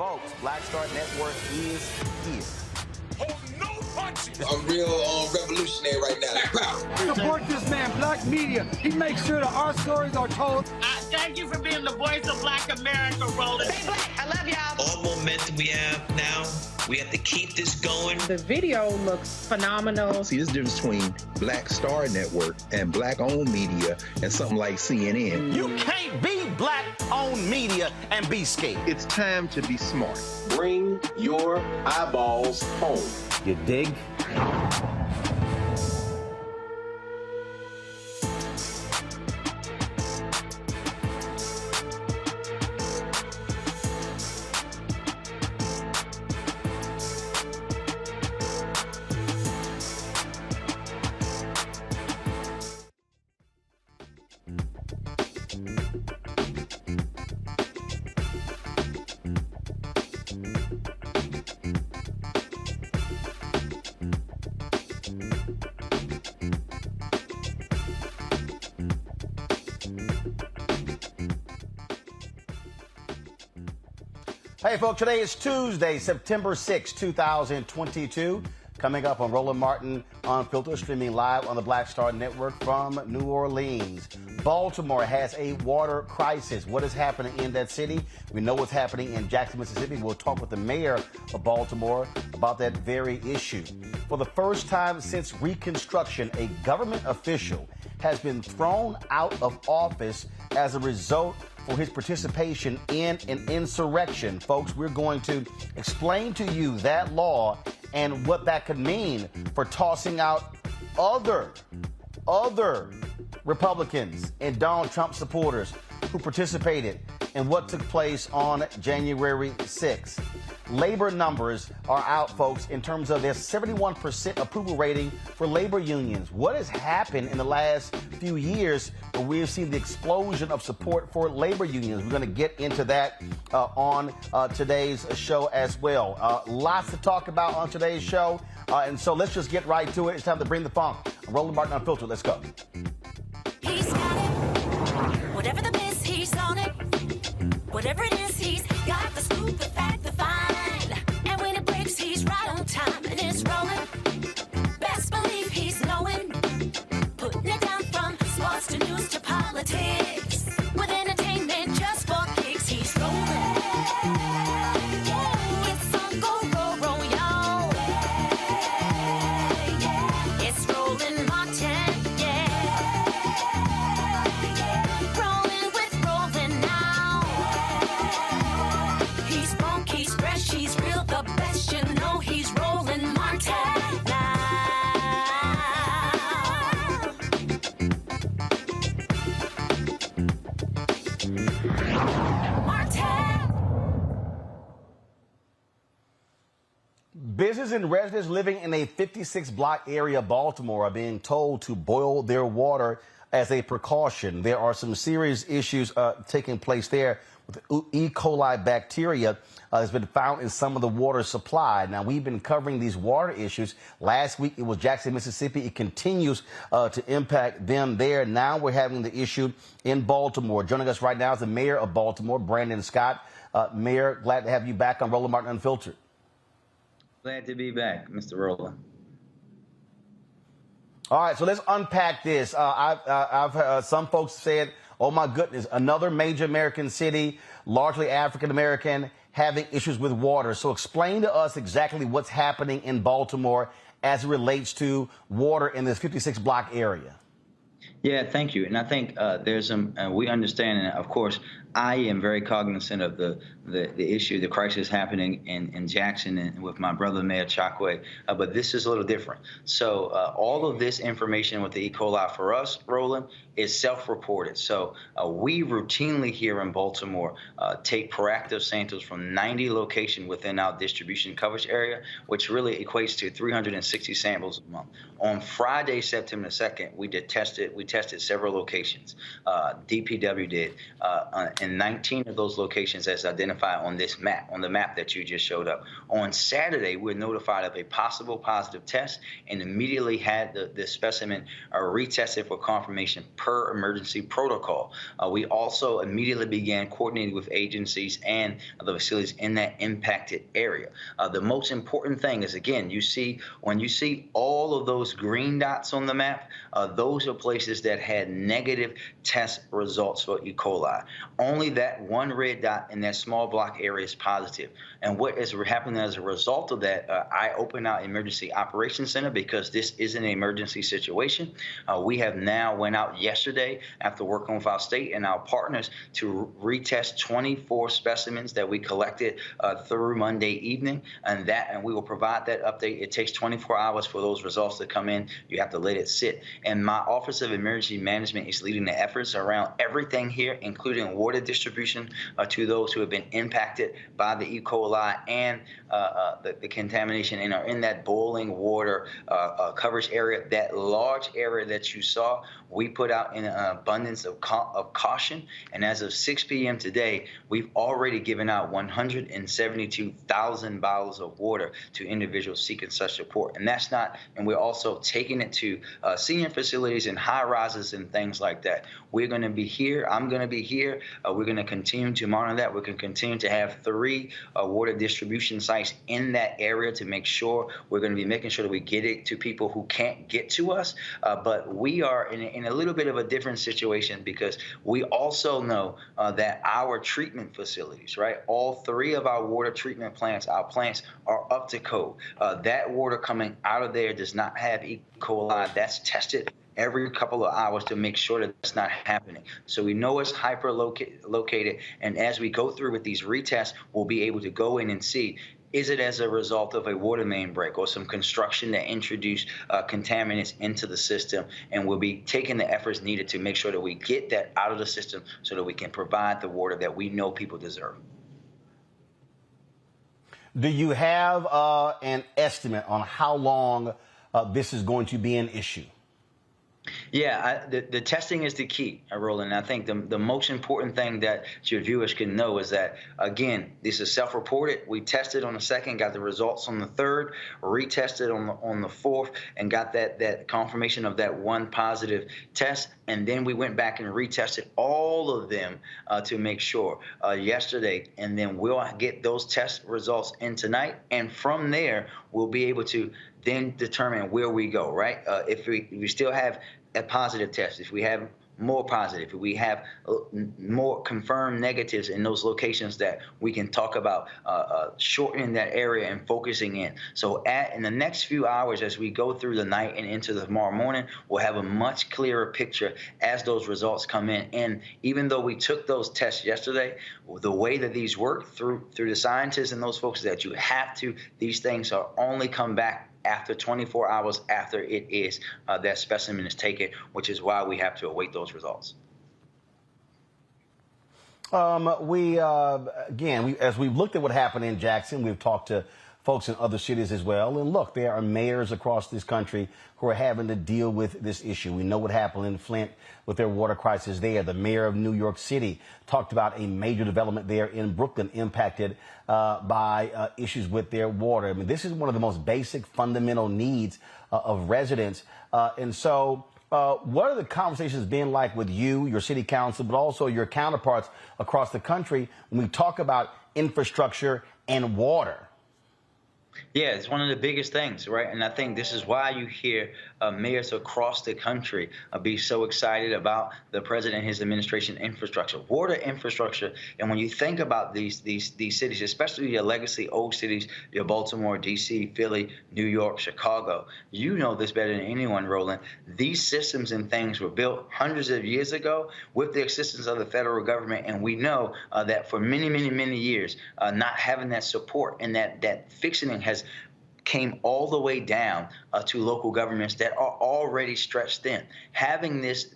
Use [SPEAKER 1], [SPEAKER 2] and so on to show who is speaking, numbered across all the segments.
[SPEAKER 1] Folks, Black Star Network is here.
[SPEAKER 2] Oh, no punches!
[SPEAKER 3] I'm real revolutionary right now.
[SPEAKER 4] Support this man, Black Media. He makes sure that our stories are told.
[SPEAKER 5] Thank you for being the voice of Black America, Roland.
[SPEAKER 6] Stay black. I love y'all.
[SPEAKER 7] All momentum we have now, we have to keep this going.
[SPEAKER 8] The video looks phenomenal.
[SPEAKER 9] See, there's a difference between Black Star Network and Black-owned media and something like CNN.
[SPEAKER 1] You can't be Black-owned media and be scared.
[SPEAKER 9] It's time to be smart.
[SPEAKER 10] Bring your eyeballs home.
[SPEAKER 1] You dig? Hey, folks, today is Tuesday, September 6, 2022. Coming up on Roland Martin Unfiltered, streaming live on the Black Star Network from New Orleans. Baltimore has a water crisis. What is happening in that city? We know what's happening in Jackson, Mississippi. We'll talk with the mayor of Baltimore about that very issue. For the first time since Reconstruction, a government official has been thrown out of office as a result for his participation in an insurrection. Folks, we're going to explain to you that law and what that could mean for tossing out other Republicans and Donald Trump supporters who participated in what took place on January 6th. Labor numbers are out, folks, in terms of their 71% approval rating for labor unions. What has happened in the last few years where we have seen the explosion of support for labor unions? We're going to get into that on today's show as well. Lots to talk about on today's show. And so let's just get right to it. It's time to bring the funk. Roland Martin Unfiltered. Let's go.
[SPEAKER 11] He's got it. Whatever the miss, he's on it. Whatever it is, he's got the scoop, the fact, the find. And when it breaks, he's right on time and it's rolling. Best believe he's knowing. Putting it down from sports to news to politics. With entertainment just for kicks, he's rolling. It's on go, y'all. It's Roland Martin, rolling with Roland now. He's funk, he's fresh, he's real, the best, you know he's Roland Martin now.
[SPEAKER 1] Business and residents living in a 56-block area of Baltimore are being told to boil their water as a precaution. There are some serious issues taking place there with E. coli bacteria has been found in some of the water supply. Now, we've been covering these water issues. Last week, it was Jackson, Mississippi. It continues to impact them there. Now we're having the issue in Baltimore. Joining us right now is the mayor of Baltimore, Brandon Scott. Mayor, glad to have you back on Roland Martin Unfiltered.
[SPEAKER 12] Glad to be back, Mr. Roland.
[SPEAKER 1] All right, so let's unpack this. I've heard some folks said, oh, my goodness, another major American city, largely African-American, having issues with water. So explain to us exactly what's happening in Baltimore as it relates to water in this 56-block area.
[SPEAKER 12] Yeah, thank you. And I think there's some, we understand, and of course, I am very cognizant of the issue, the crisis happening in Jackson and with my brother, Mayor Chakwe, but this is a little different. So all of this information with the E. coli for us, Roland, is self-reported. So we routinely here in Baltimore take proactive samples from 90 locations within our distribution coverage area, which really equates to 360 samples a month. On Friday, September 2nd, we tested several locations. DPW did. in 19 of those locations as identified on this map, on the map that you just showed up. On Saturday, we're notified of a possible positive test and immediately had the specimen retested for confirmation per emergency protocol. We also immediately began coordinating with agencies and the facilities in that impacted area. The most important thing is, again, when you see all of those green dots on the map, those are places that had negative test results for E. coli. Only that one red dot in that small block area is positive. And what is happening as a result of that, I opened our emergency operations center because this is an emergency situation. We have now went out yesterday after working with our state and our partners to retest 24 specimens that we collected through Monday evening, and we will provide that update. It takes 24 hours for those results to come in. You have to let it sit. And my Office of Emergency Management is leading the efforts around everything here, including water distribution to those who have been impacted by the E. coli and the contamination and are in that boiling water coverage area. That large area that you saw, we put out in an abundance of caution. And as of 6 p.m. today, we've already given out 172,000 bottles of water to individuals seeking such support. And that's not, and we're also taking it to senior facilities and high rises and things like that. We're going to be here. I'm going to be here. We're going to continue to monitor that. We're going to continue to have 3 water distribution sites in that area to make sure we're going to be making sure that we get it to people who can't get to us. But we are in a little bit of a different situation because we also know that our treatment facilities, right, all 3 of our water treatment plants, our plants are up to code. That water coming out of there does not have E. coli. That's tested every couple of hours to make sure that that's not happening. So we know it's hyper-located, and as we go through with these retests, we'll be able to go in and see, is it as a result of a water main break or some construction that introduced contaminants into the system? And we'll be taking the efforts needed to make sure that we get that out of the system so that we can provide the water that we know people deserve.
[SPEAKER 1] Do you have an estimate on how long this is going to be an issue?
[SPEAKER 12] Yeah, the testing is the key, Roland. I think the most important thing that your viewers can know is that, again, this is self-reported. We tested on the 2nd, got the results on the 3rd, retested on the 4th, and got that confirmation of that one positive test. And then we went back and retested all of them to make sure yesterday. And then we'll get those test results in tonight. And from there, we'll be able to then determine where we go, right? If we still have a positive test, if we have more positive, if we have more confirmed negatives in those locations, that we can talk about shortening that area and focusing in. So in the next few hours, as we go through the night and into the tomorrow morning, we'll have a much clearer picture as those results come in. And even though we took those tests yesterday, the way that these work through the scientists and those folks, that you have to, these things are only come back after 24 hours after it is that specimen is taken, which is why we have to await those results.
[SPEAKER 1] As we've looked at what happened in Jackson, we've talked to folks in other cities as well. And look, there are mayors across this country who are having to deal with this issue. We know what happened in Flint with their water crisis there. The mayor of New York City talked about a major development there in Brooklyn impacted by issues with their water. I mean, this is one of the most basic fundamental needs of residents. And so what are the conversations been like with you, your city council, but also your counterparts across the country when we talk about infrastructure and water?
[SPEAKER 12] Yeah, it's one of the biggest things, right? And I think this is why you hear mayors across the country be so excited about the president and his administration infrastructure, water infrastructure. And when you think about these cities, especially your legacy old cities, your Baltimore, D.C., Philly, New York, Chicago, you know this better than anyone, Roland. These systems and things were built hundreds of years ago with the assistance of the federal government. And we know that for many, many, many years, not having that support and that fixing has came all the way down to local governments that are already stretched thin. Having this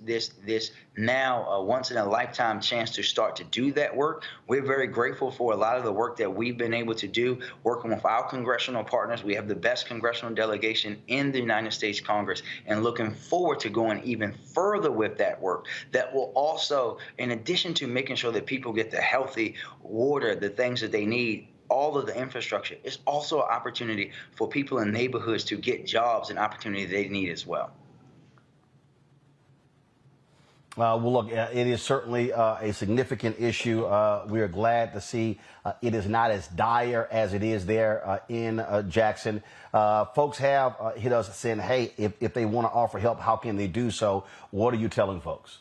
[SPEAKER 12] now once in a lifetime chance to start to do that work, we're very grateful for a lot of the work that we've been able to do working with our congressional partners. We have the best congressional delegation in the United States Congress, and looking forward to going even further with that work that will also, in addition to making sure that people get the healthy water, the things that they need, all of the infrastructure, is also an opportunity for people in neighborhoods to get jobs and opportunity they need as well.
[SPEAKER 1] Well, look, it is certainly a significant issue. We are glad to see it is not as dire as it is there in Jackson. Folks have hit us saying, hey, if they want to offer help, how can they do so? What are you telling folks?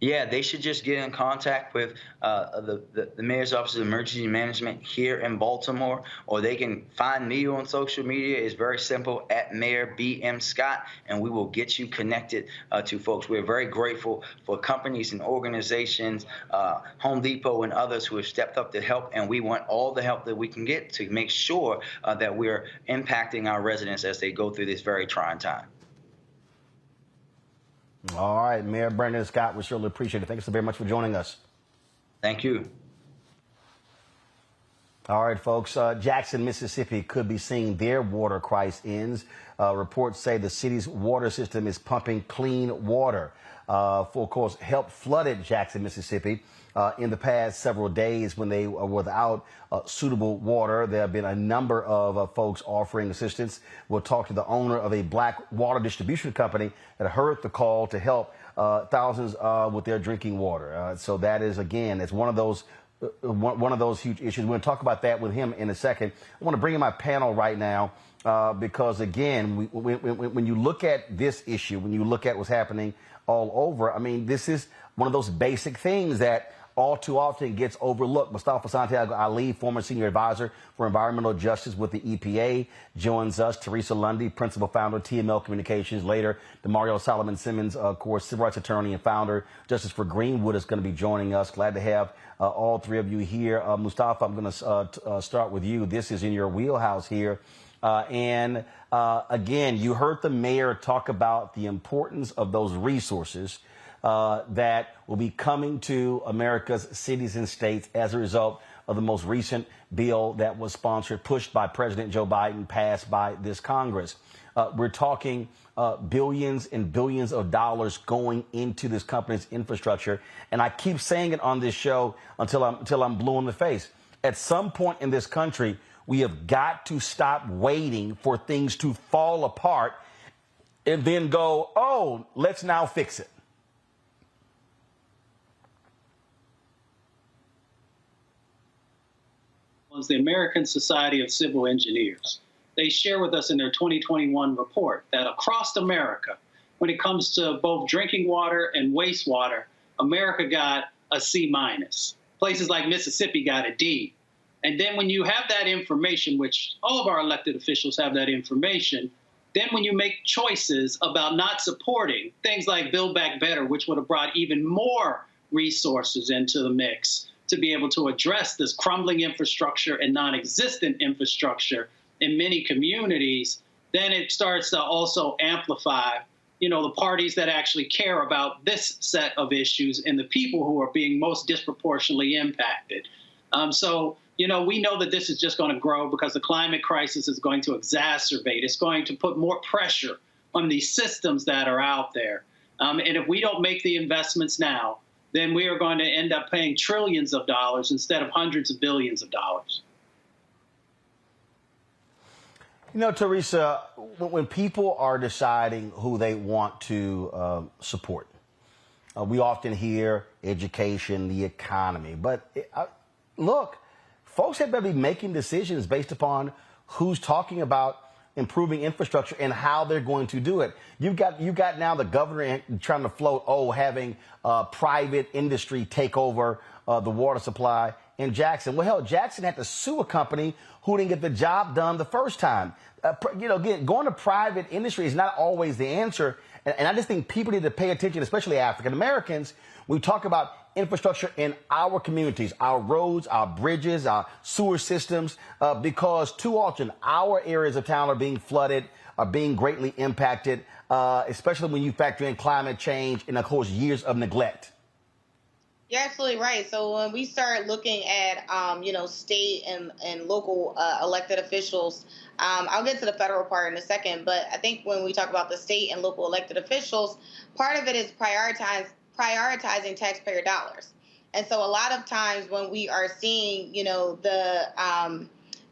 [SPEAKER 12] Yeah, they should just get in contact with the Mayor's Office of Emergency Management here in Baltimore, or they can find me on social media. It's very simple, at Mayor B.M. Scott, and we will get you connected to folks. We're very grateful for companies and organizations, Home Depot and others who have stepped up to help, and we want all the help that we can get to make sure that we're impacting our residents as they go through this very trying time.
[SPEAKER 1] All right, Mayor Brandon Scott, we surely appreciate it. Thank you so very much for joining us.
[SPEAKER 12] Thank you.
[SPEAKER 1] All right, folks, Jackson, Mississippi could be seeing their water crisis ends. Reports say the city's water system is pumping clean water. Full course help flooded Jackson, Mississippi in the past several days when they were without suitable water. There have been a number of folks offering assistance. We'll talk to the owner of a black water distribution company that heard the call to help thousands with their drinking water. So that is, again, it's one of those huge issues. We're going to talk about that with him in a second. I want to bring in my panel right now because, again, when you look at this issue, when you look at what's happening all over, I mean, this is one of those basic things that all too often gets overlooked. Mustafa Santiago Ali, former senior advisor for environmental justice with the EPA, joins us. Teresa Lundy, principal founder of TML Communications. Later, DeMario Solomon Simmons, of course, civil rights attorney and founder, Justice for Greenwood, is going to be joining us. Glad to have all three of you here. Mustafa, I'm going to start with you. This is in your wheelhouse here. Again, you heard the mayor talk about the importance of those resources that will be coming to America's cities and states as a result of the most recent bill that was sponsored, pushed by President Joe Biden, passed by this Congress. We're talking billions and billions of dollars going into this company's infrastructure. And I keep saying it on this show until I'm blue in the face. At some point in this country, we have got to stop waiting for things to fall apart and then go, oh, let's now fix it.
[SPEAKER 6] Was the American Society of Civil Engineers. They share with us in their 2021 report that across America, when it comes to both drinking water and wastewater, America got a C-. Places like Mississippi got a D. And then when you have that information, which all of our elected officials have that information, then when you make choices about not supporting things like Build Back Better, which would have brought even more resources into the mix to be able to address this crumbling infrastructure and non-existent infrastructure in many communities, then it starts to also amplify, the parties that actually care about this set of issues and the people who are being most disproportionately impacted. We know that this is just going to grow because the climate crisis is going to exacerbate. It's going to put more pressure on these systems that are out there. And if we don't make the investments now, then we are going to end up paying trillions of dollars instead of hundreds of billions of dollars.
[SPEAKER 1] Teresa, when people are deciding who they want to support, we often hear education, the economy. But look, folks have to be making decisions based upon who's talking about improving infrastructure and how they're going to do it. You've got now the governor trying to float, having private industry take over the water supply in Jackson. Well, hell, Jackson had to sue a company who didn't get the job done the first time. Again, going to private industry is not always the answer. And I just think people need to pay attention, especially African Americans. We talk about infrastructure in our communities, our roads, our bridges, our sewer systems, because too often our areas of town are being flooded, are being greatly impacted, especially when you factor in climate change and, of course, years of neglect.
[SPEAKER 13] You're absolutely right. So when we start looking at, state and local elected officials, I'll get to the federal part in a second, but I think when we talk about the state and local elected officials, part of it is prioritizing taxpayer dollars. And so a lot of times when we are seeing,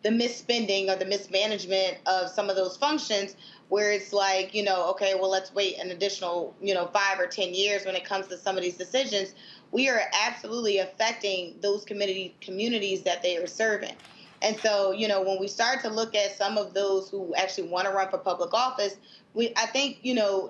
[SPEAKER 13] the misspending or the mismanagement of some of those functions, where it's like, okay, well, let's wait an additional, 5 or 10 years when it comes to some of these decisions, we are absolutely affecting those communities that they are serving. And so, when we start to look at some of those who actually want to run for public office, I think,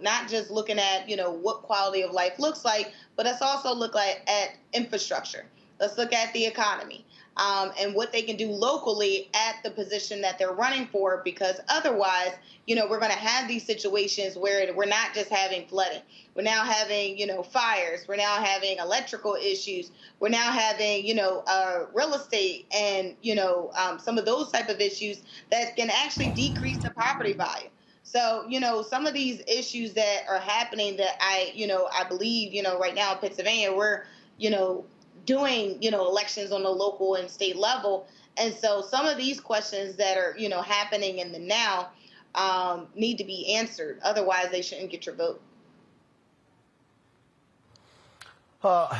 [SPEAKER 13] not just looking at, what quality of life looks like, but let's also look at infrastructure. Let's look at the economy. And what they can do locally at the position that they're running for, because otherwise, we're going to have these situations where we're not just having flooding. We're now having, fires. We're now having electrical issues. We're now having, real estate and, some of those type of issues that can actually decrease the property value. So, some of these issues that are happening that I believe, right now in Pennsylvania, we're, doing, elections on the local and state level. And so some of these questions that are, happening in the now need to be answered. Otherwise, they shouldn't get your vote.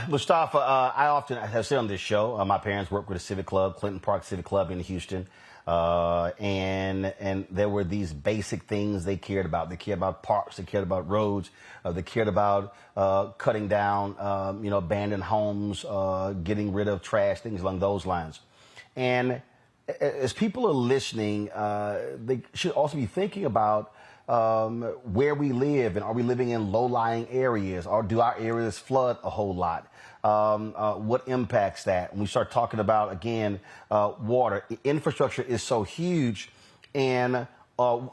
[SPEAKER 1] Mustafa, I often have said on this show, my parents worked with a civic club, Clinton Park Civic Club in Houston. And there were these basic things they cared about. They cared about parks. They cared about roads. They cared about cutting down, abandoned homes, getting rid of trash, things along those lines. And as people are listening, they should also be thinking about where we live, and are we living in low-lying areas, or do our areas flood a whole lot? What impacts that? When we start talking about, again, water, infrastructure is so huge. And I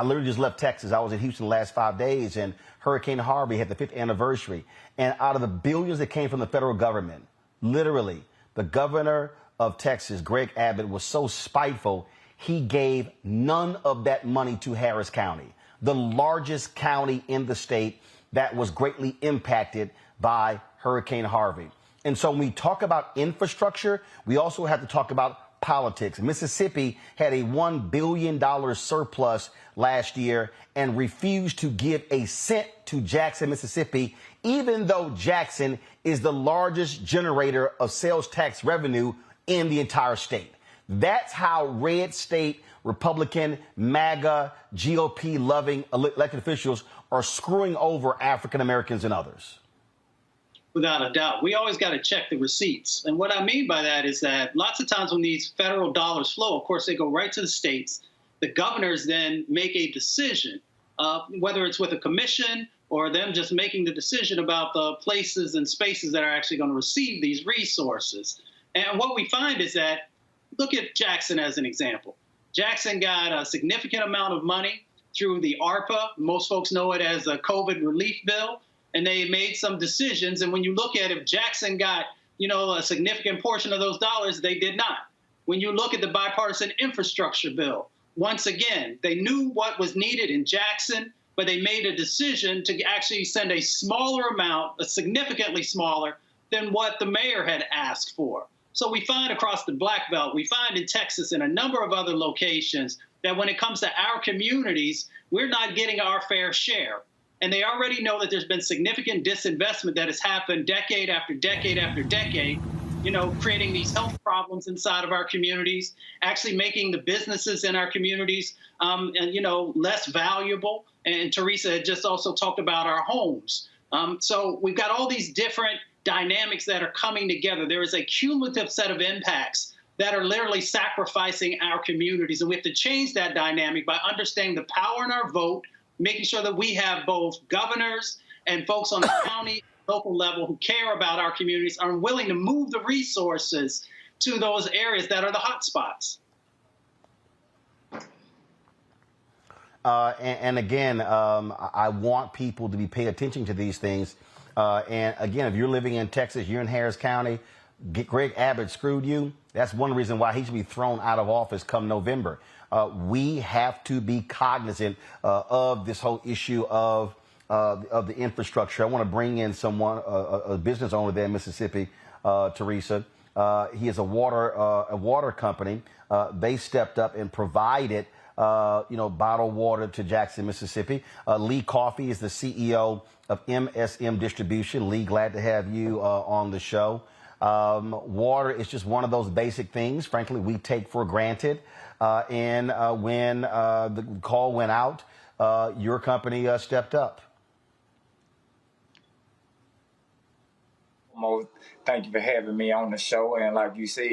[SPEAKER 1] literally just left Texas. I was in Houston the last 5 days, and Hurricane Harvey had the 5th anniversary. And out of the billions that came from the federal government, literally, the governor of Texas, Greg Abbott, was so spiteful, he gave none of that money to Harris County, the largest county in the state that was greatly impacted by Hurricane Harvey. And so when we talk about infrastructure, we also have to talk about politics. Mississippi had a $1 billion surplus last year and refused to give a cent to Jackson, Mississippi, even though Jackson is the largest generator of sales tax revenue in the entire state. That's how red state Republican, MAGA, GOP-loving elected officials are screwing over African Americans and others.
[SPEAKER 6] Without a doubt. We always got to check the receipts. And what I mean by that is that lots of times when these federal dollars flow, of course, they go right to the states. The governors then make a decision, whether it's with a commission or them just making the decision about the places and spaces that are actually going to receive these resources. And what we find is that, look at Jackson as an example. Jackson got a significant amount of money through the ARPA. Most folks know it as a COVID relief bill. And they made some decisions. And when you look at if Jackson got, a significant portion of those dollars, they did not. When you look at the bipartisan infrastructure bill, once again, they knew what was needed in Jackson, but they made a decision to actually send a smaller amount, a significantly smaller, than what the mayor had asked for. So we find across the Black Belt, we find in Texas and a number of other locations that when it comes to our communities, we're not getting our fair share. And they already know that there's been significant disinvestment that has happened decade after decade after decade, creating these health problems inside of our communities, actually making the businesses in our communities, less valuable. And Teresa had just also talked about our homes. So we've got all these different dynamics that are coming together. There is a cumulative set of impacts that are literally sacrificing our communities. And we have to change that dynamic by understanding the power in our vote, making sure that we have both governors and folks on the county local level who care about our communities are willing to move the resources to those areas that are the hot spots.
[SPEAKER 1] And again, I want people to be paying attention to these things. And again, if you're living in Texas, you're in Harris County, Greg Abbott screwed you. That's one reason why he should be thrown out of office come November. We have to be cognizant of this whole issue of the infrastructure. I want to bring in someone, a business owner there in Mississippi, Teresa. He is a water company. They stepped up and provided bottled water to Jackson, Mississippi. Lee Coffey is the CEO of MSM Distribution. Lee, glad to have you on the show. Water is just one of those basic things, frankly, we take for granted. And when the call went out, your company stepped up.
[SPEAKER 14] Thank you for having me on the show. And like you said,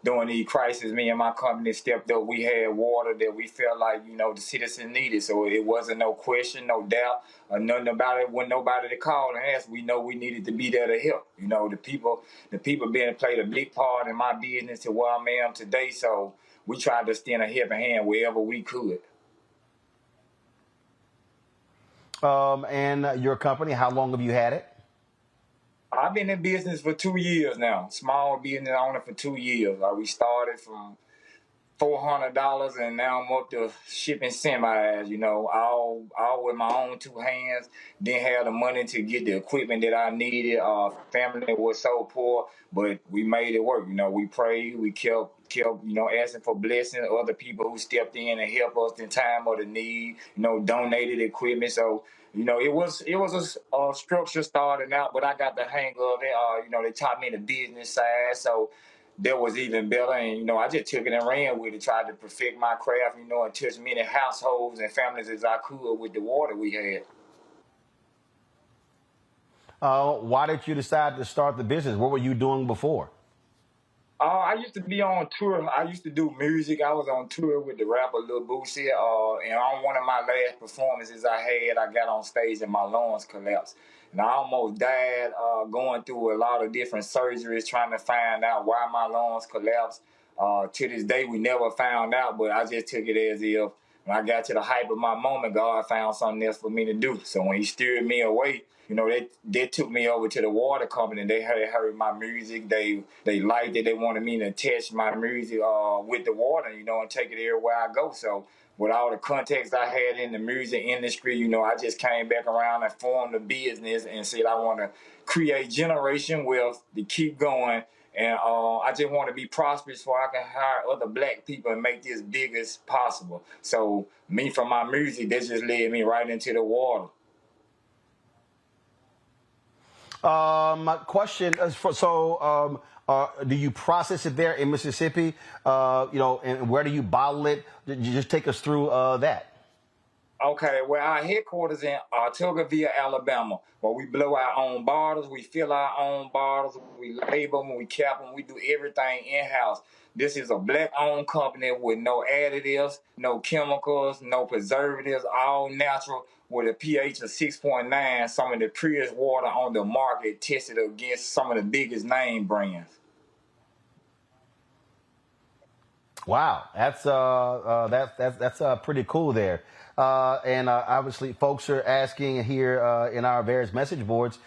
[SPEAKER 14] during the crisis, me and my company stepped up. We had water that we felt like, the citizens needed. So it wasn't no question, no doubt, or nothing about it. When nobody to call and ask, we know we needed to be there to help. The people being played a big part in my business to where I am today. So we tried to extend a helping hand wherever we could.
[SPEAKER 1] And your company, how long have you had it?
[SPEAKER 14] I've been in business for 2 years now. Small business owner for 2 years. We started from $400 and now I'm up to shipping semis, all with my own two hands. Didn't have the money to get the equipment that I needed. Family was so poor, but we made it work. We prayed, we kept asking for blessings. Other people who stepped in and helped us in time of the need, donated equipment. So, it was a structure starting out, but I got the hang of it. They taught me the business side, so that was even better. And, I just took it and ran with it, tried to perfect my craft, and touch as many households and families as I could with the water we had.
[SPEAKER 1] Why did you decide to start the business? What were you doing before?
[SPEAKER 14] I used to be on tour. I used to do music. I was on tour with the rapper Lil Boosie. And on one of my last performances I got on stage and my lungs collapsed. And I almost died going through a lot of different surgeries trying to find out why my lungs collapsed. To this day, we never found out, but I just took it as if when I got to the height of my moment, God found something else for me to do. So when he steered me away, they took me over to the water company. They heard my music. They liked it. They wanted me to attach my music with the water, and take it everywhere I go. So with all the contacts I had in the music industry, I just came back around and formed a business and said I want to create generation wealth to keep going. And I just want to be prosperous so I can hire other black people and make this big as possible. So me, from my music, that just led me right into the water.
[SPEAKER 1] Question is do you process it there in Mississippi? And where do you bottle it? You just take us through that.
[SPEAKER 14] Okay, well, our headquarters in Tuggaville, Alabama, where we blow our own bottles, we fill our own bottles, we label them, we cap them, we do everything in-house. This is a black-owned company with no additives, no chemicals, no preservatives, all natural, with a pH of 6.9, some of the purest water on the market, tested against some of the biggest name brands.
[SPEAKER 1] Wow, that's pretty cool there. And obviously, folks are asking here in our various message boards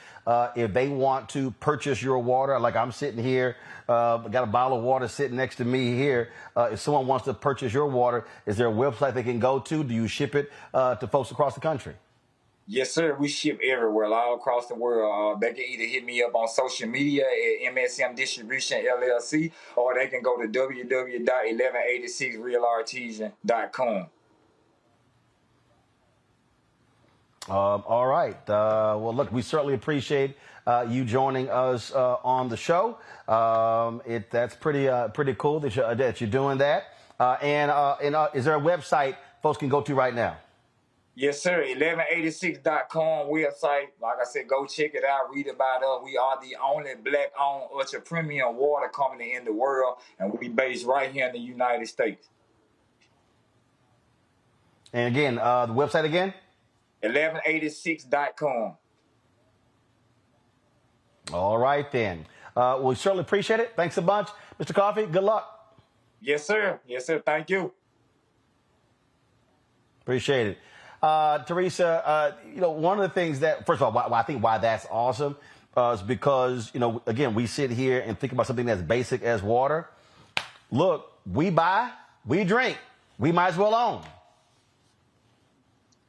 [SPEAKER 1] if they want to purchase your water. Like I'm sitting here, got a bottle of water sitting next to me here. If someone wants to purchase your water, is there a website they can go to? Do you ship it to folks across the country?
[SPEAKER 14] Yes, sir. We ship everywhere, all across the world. They can either hit me up on social media at MSM Distribution LLC, or they can go to www.1186realartesian.com.
[SPEAKER 1] All right. Well, look, we certainly appreciate you joining us on the show. That's pretty cool that you're doing that. And is there a website folks can go to right now?
[SPEAKER 14] Yes, sir. 1186.com website. Like I said, go check it out. Read about us. We are the only black-owned ultra premium water company in the world, and we based right here in the United States.
[SPEAKER 1] And again, the website again?
[SPEAKER 14] 1186.com.
[SPEAKER 1] All right, then. We certainly appreciate it. Thanks a bunch. Mr. Coffee, good luck.
[SPEAKER 14] Yes, sir. Yes, sir. Thank you.
[SPEAKER 1] Appreciate it. Teresa, one of the things that, first of all, I think why that's awesome is because, again, we sit here and think about something as basic as water. Look, we buy, we drink. We might as well own.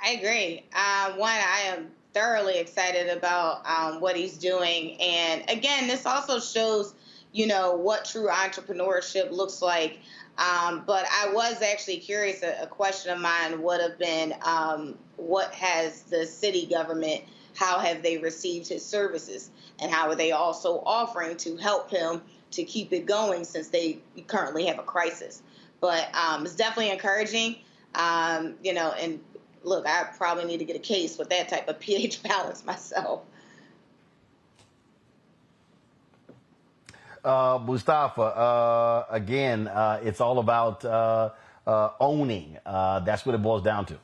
[SPEAKER 13] I agree. I am thoroughly excited about what he's doing. And again, this also shows, what true entrepreneurship looks like. But I was actually curious. A question of mine would have been, what has the city government, how have they received his services? And how are they also offering to help him to keep it going since they currently have a crisis? But it's definitely encouraging, and look, I probably need to get a case with that type of pH balance myself.
[SPEAKER 1] Mustafa, again, it's all about owning. That's what it boils down to.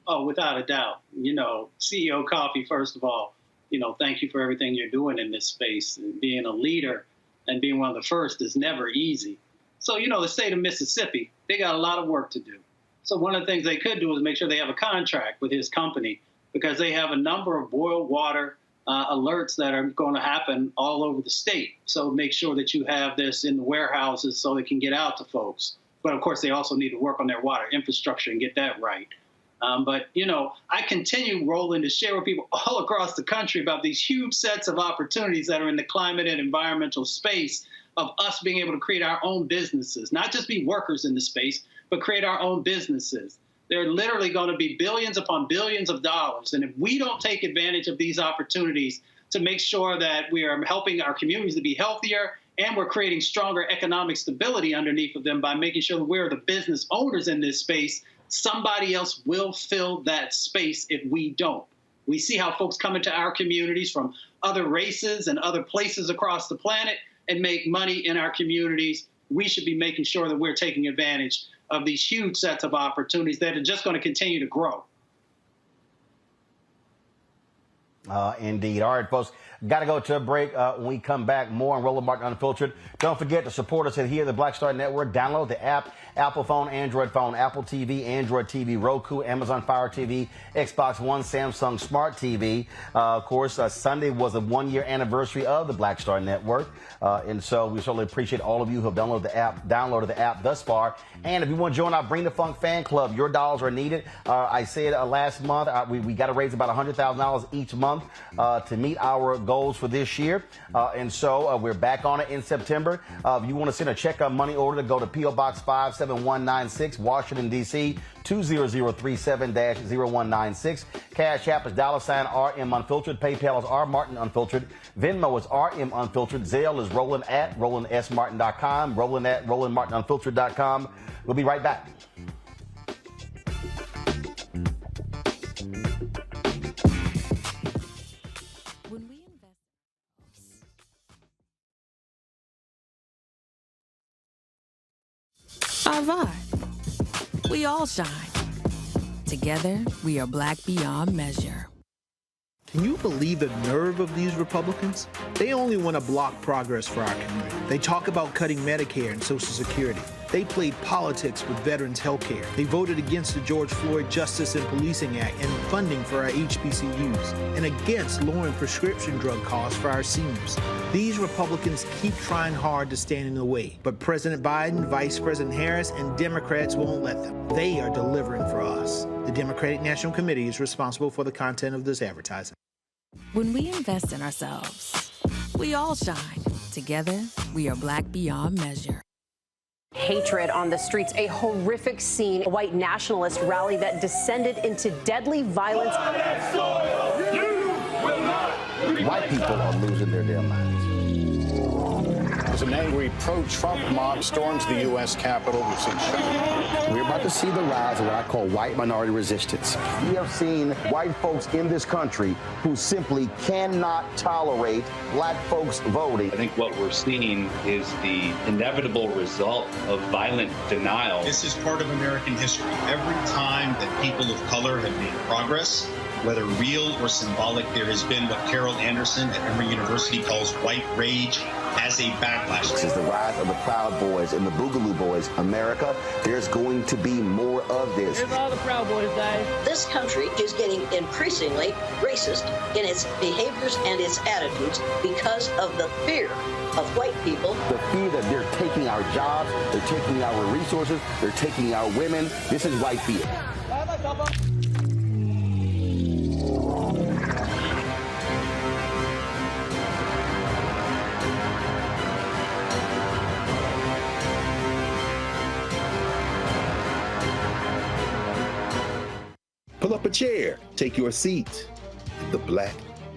[SPEAKER 6] Oh, without a doubt. CEO Coffee, first of all, thank you for everything you're doing in this space. And being a leader and being one of the first is never easy. So, the state of Mississippi, they got a lot of work to do. So one of the things they could do is make sure they have a contract with his company, because they have a number of boil water alerts that are going to happen all over the state. So make sure that you have this in the warehouses so it can get out to folks. But of course, they also need to work on their water infrastructure and get that right. But I continue, Roland, to share with people all across the country about these huge sets of opportunities that are in the climate and environmental space of us being able to create our own businesses, not just be workers in the space, but create our own businesses. There are literally going to be billions upon billions of dollars. And if we don't take advantage of these opportunities to make sure that we are helping our communities to be healthier, and we're creating stronger economic stability underneath of them by making sure that we're the business owners in this space, somebody else will fill that space if we don't. We see how folks come into our communities from other races and other places across the planet and make money in our communities. We should be making sure that we're taking advantage of these huge sets of opportunities that are just going to continue to grow.
[SPEAKER 1] Indeed. All right, folks, got to go to a break. When we come back, more on Roland Martin Unfiltered. Don't forget to support us here at the Black Star Network. Download the app, Apple phone, Android phone, Apple TV, Android TV, Roku, Amazon Fire TV, Xbox One, Samsung Smart TV. Of course, Sunday was a one-year anniversary of the Black Star Network. And so we certainly appreciate all of you who have downloaded the app thus far. And if you want to join our Bring the Funk fan club, your dollars are needed. I said last month, we got to raise about $100,000 each month to meet our goals for this year. And so we're back on it in September. If you want to send a check on money order, to go to P.O. Box 57196, Washington, D.C., 20037-0196. Cash App is $RM Unfiltered. PayPal is R Martin Unfiltered. Venmo is RM Unfiltered. Zelle is Roland at RolandSMartin.com. Roland at RolandMartinUnfiltered.com. We'll be right back.
[SPEAKER 15] Our vibe. We all shine. Together, we are black beyond measure.
[SPEAKER 16] Can you believe the nerve of these Republicans? They only want to block progress for our community. They talk about cutting Medicare and Social Security. They played politics with veterans' health care. They voted against the George Floyd Justice and Policing Act and funding for our HBCUs, and against lowering prescription drug costs for our seniors. These Republicans keep trying hard to stand in the way, but President Biden, Vice President Harris, and Democrats won't let them. They are delivering for us. The Democratic National Committee is responsible for the content of this advertising.
[SPEAKER 15] When we invest in ourselves, we all shine. Together, we are black beyond measure.
[SPEAKER 17] Hatred on the streets, a horrific scene, a white nationalist rally that descended into deadly violence.
[SPEAKER 18] White people are losing their damn minds. As an angry pro-Trump mob storms the U.S. Capitol, we're about to see the rise of what I call white minority resistance. We have seen white folks in this country who simply cannot tolerate black folks voting.
[SPEAKER 19] I think what we're seeing is the inevitable result of violent denial.
[SPEAKER 20] This is part of American history. Every time that people of color have made progress, whether real or symbolic, there has been what Carol Anderson at Emory University calls white rage as a backlash.
[SPEAKER 1] This is the rise of the Proud Boys and the Boogaloo Boys. America, there's going to be more of this.
[SPEAKER 21] Here's all the Proud Boys, guys.
[SPEAKER 22] This country is getting increasingly racist in its behaviors and its attitudes because of the fear of white people.
[SPEAKER 1] The fear that they're taking our jobs, they're taking our resources, they're taking our women. This is white fear.
[SPEAKER 9] Pull up a chair, take your seat at the Black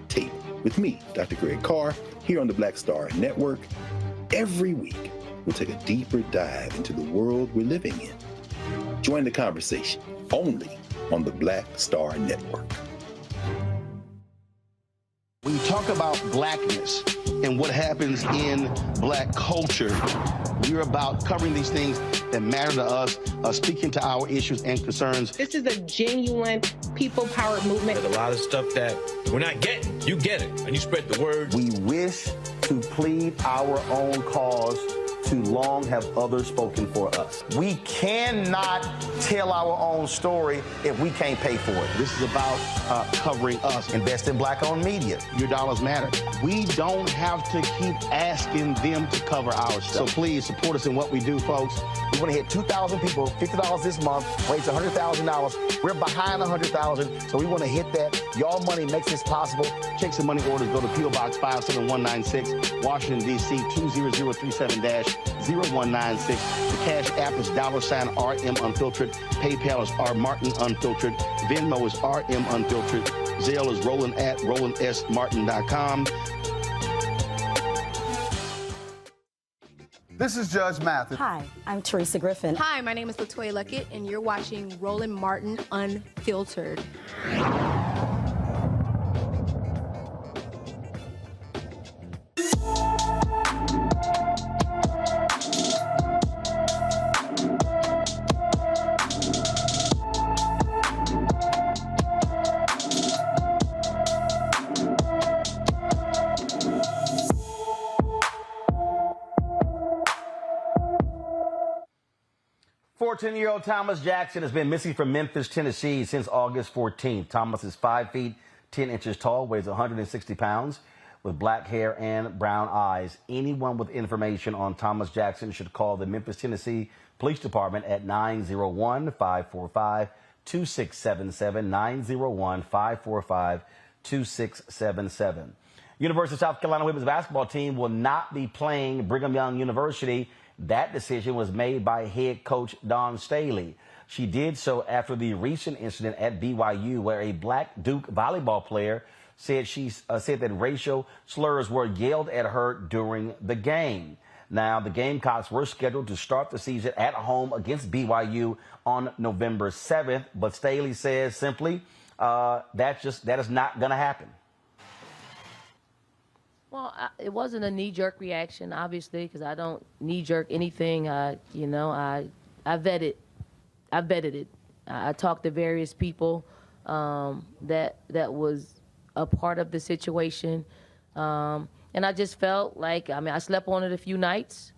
[SPEAKER 9] Table with me, Dr. Greg Carr, here on the Black Star Network. Every week, we'll take a deeper dive into the world we're living in. Join the conversation only on the Black Star Network.
[SPEAKER 1] When you talk about blackness and what happens in black culture, we're about covering these things that matter to us, speaking to our issues and concerns.
[SPEAKER 8] This is a genuine people-powered movement.
[SPEAKER 2] There's a lot of stuff that we're not getting. You get it, and you spread the word.
[SPEAKER 1] We wish to plead our own cause. Too long have others spoken for us. We cannot tell our own story if we can't pay for it. This is about covering us. Invest in black-owned media. Your dollars matter. We don't have to keep asking them to cover our stuff. So please support us in what we do, folks. We want to hit 2,000 people, $50 this month, raise $100,000. We're behind $100,000, so we want to hit that. Y'all money makes this possible. Checks and money orders go to P.O. Box 57196, Washington, D.C. 20037-0196. The Cash App is $RM Unfiltered. PayPal is R Martin Unfiltered. Venmo is RM Unfiltered. Zelle is Roland at RolandSMartin.com.
[SPEAKER 23] This is Judge Mathis.
[SPEAKER 24] Hi, I'm Teresa Griffin.
[SPEAKER 25] Hi, my name is LaToya Luckett, and you're watching Roland Martin Unfiltered.
[SPEAKER 1] 14-year-old Thomas Jackson has been missing from Memphis, Tennessee since August 14th. Thomas is 5 feet 10 inches tall, weighs 160 pounds, with black hair and brown eyes. Anyone with information on Thomas Jackson should call the Memphis, Tennessee Police Department at 901-545-2677, 901-545-2677. University of South Carolina women's basketball team will not be playing Brigham Young University. That decision was made by head coach Dawn Staley. She did so after the recent incident at BYU where a black Duke volleyball player said that racial slurs were yelled at her during the game. Now, the Gamecocks were scheduled to start the season at home against BYU on November 7th, but Staley says simply that is not going to happen.
[SPEAKER 26] Well, it wasn't a knee-jerk reaction, obviously, because I don't knee-jerk anything. I vetted it. I talked to various people that was a part of the situation, and I just felt like, I slept on it a few nights,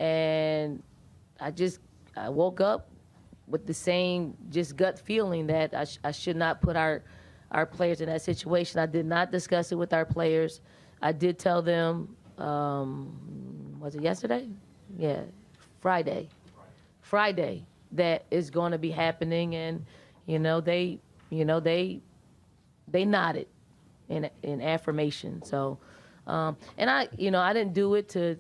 [SPEAKER 26] and I woke up with the same just gut feeling that I should not put our players in that situation. I did not discuss it with our players. I did tell them, was it yesterday? Yeah, Friday, that it's going to be happening, and they nodded in affirmation. So, and I didn't do it to,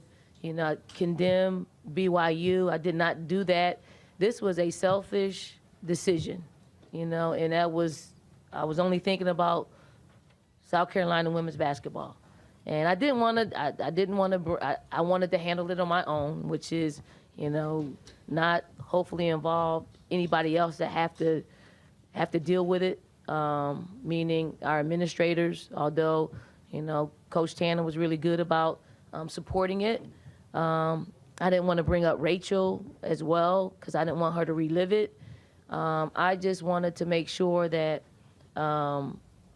[SPEAKER 26] condemn BYU. I did not do that. This was a selfish decision, and I was only thinking about South Carolina women's basketball. And I wanted to handle it on my own, which is, not hopefully involve anybody else that have to deal with it, meaning our administrators, although, Coach Tanner was really good about supporting it. I didn't want to bring up Rachel as well because I didn't want her to relive it. I just wanted to make sure that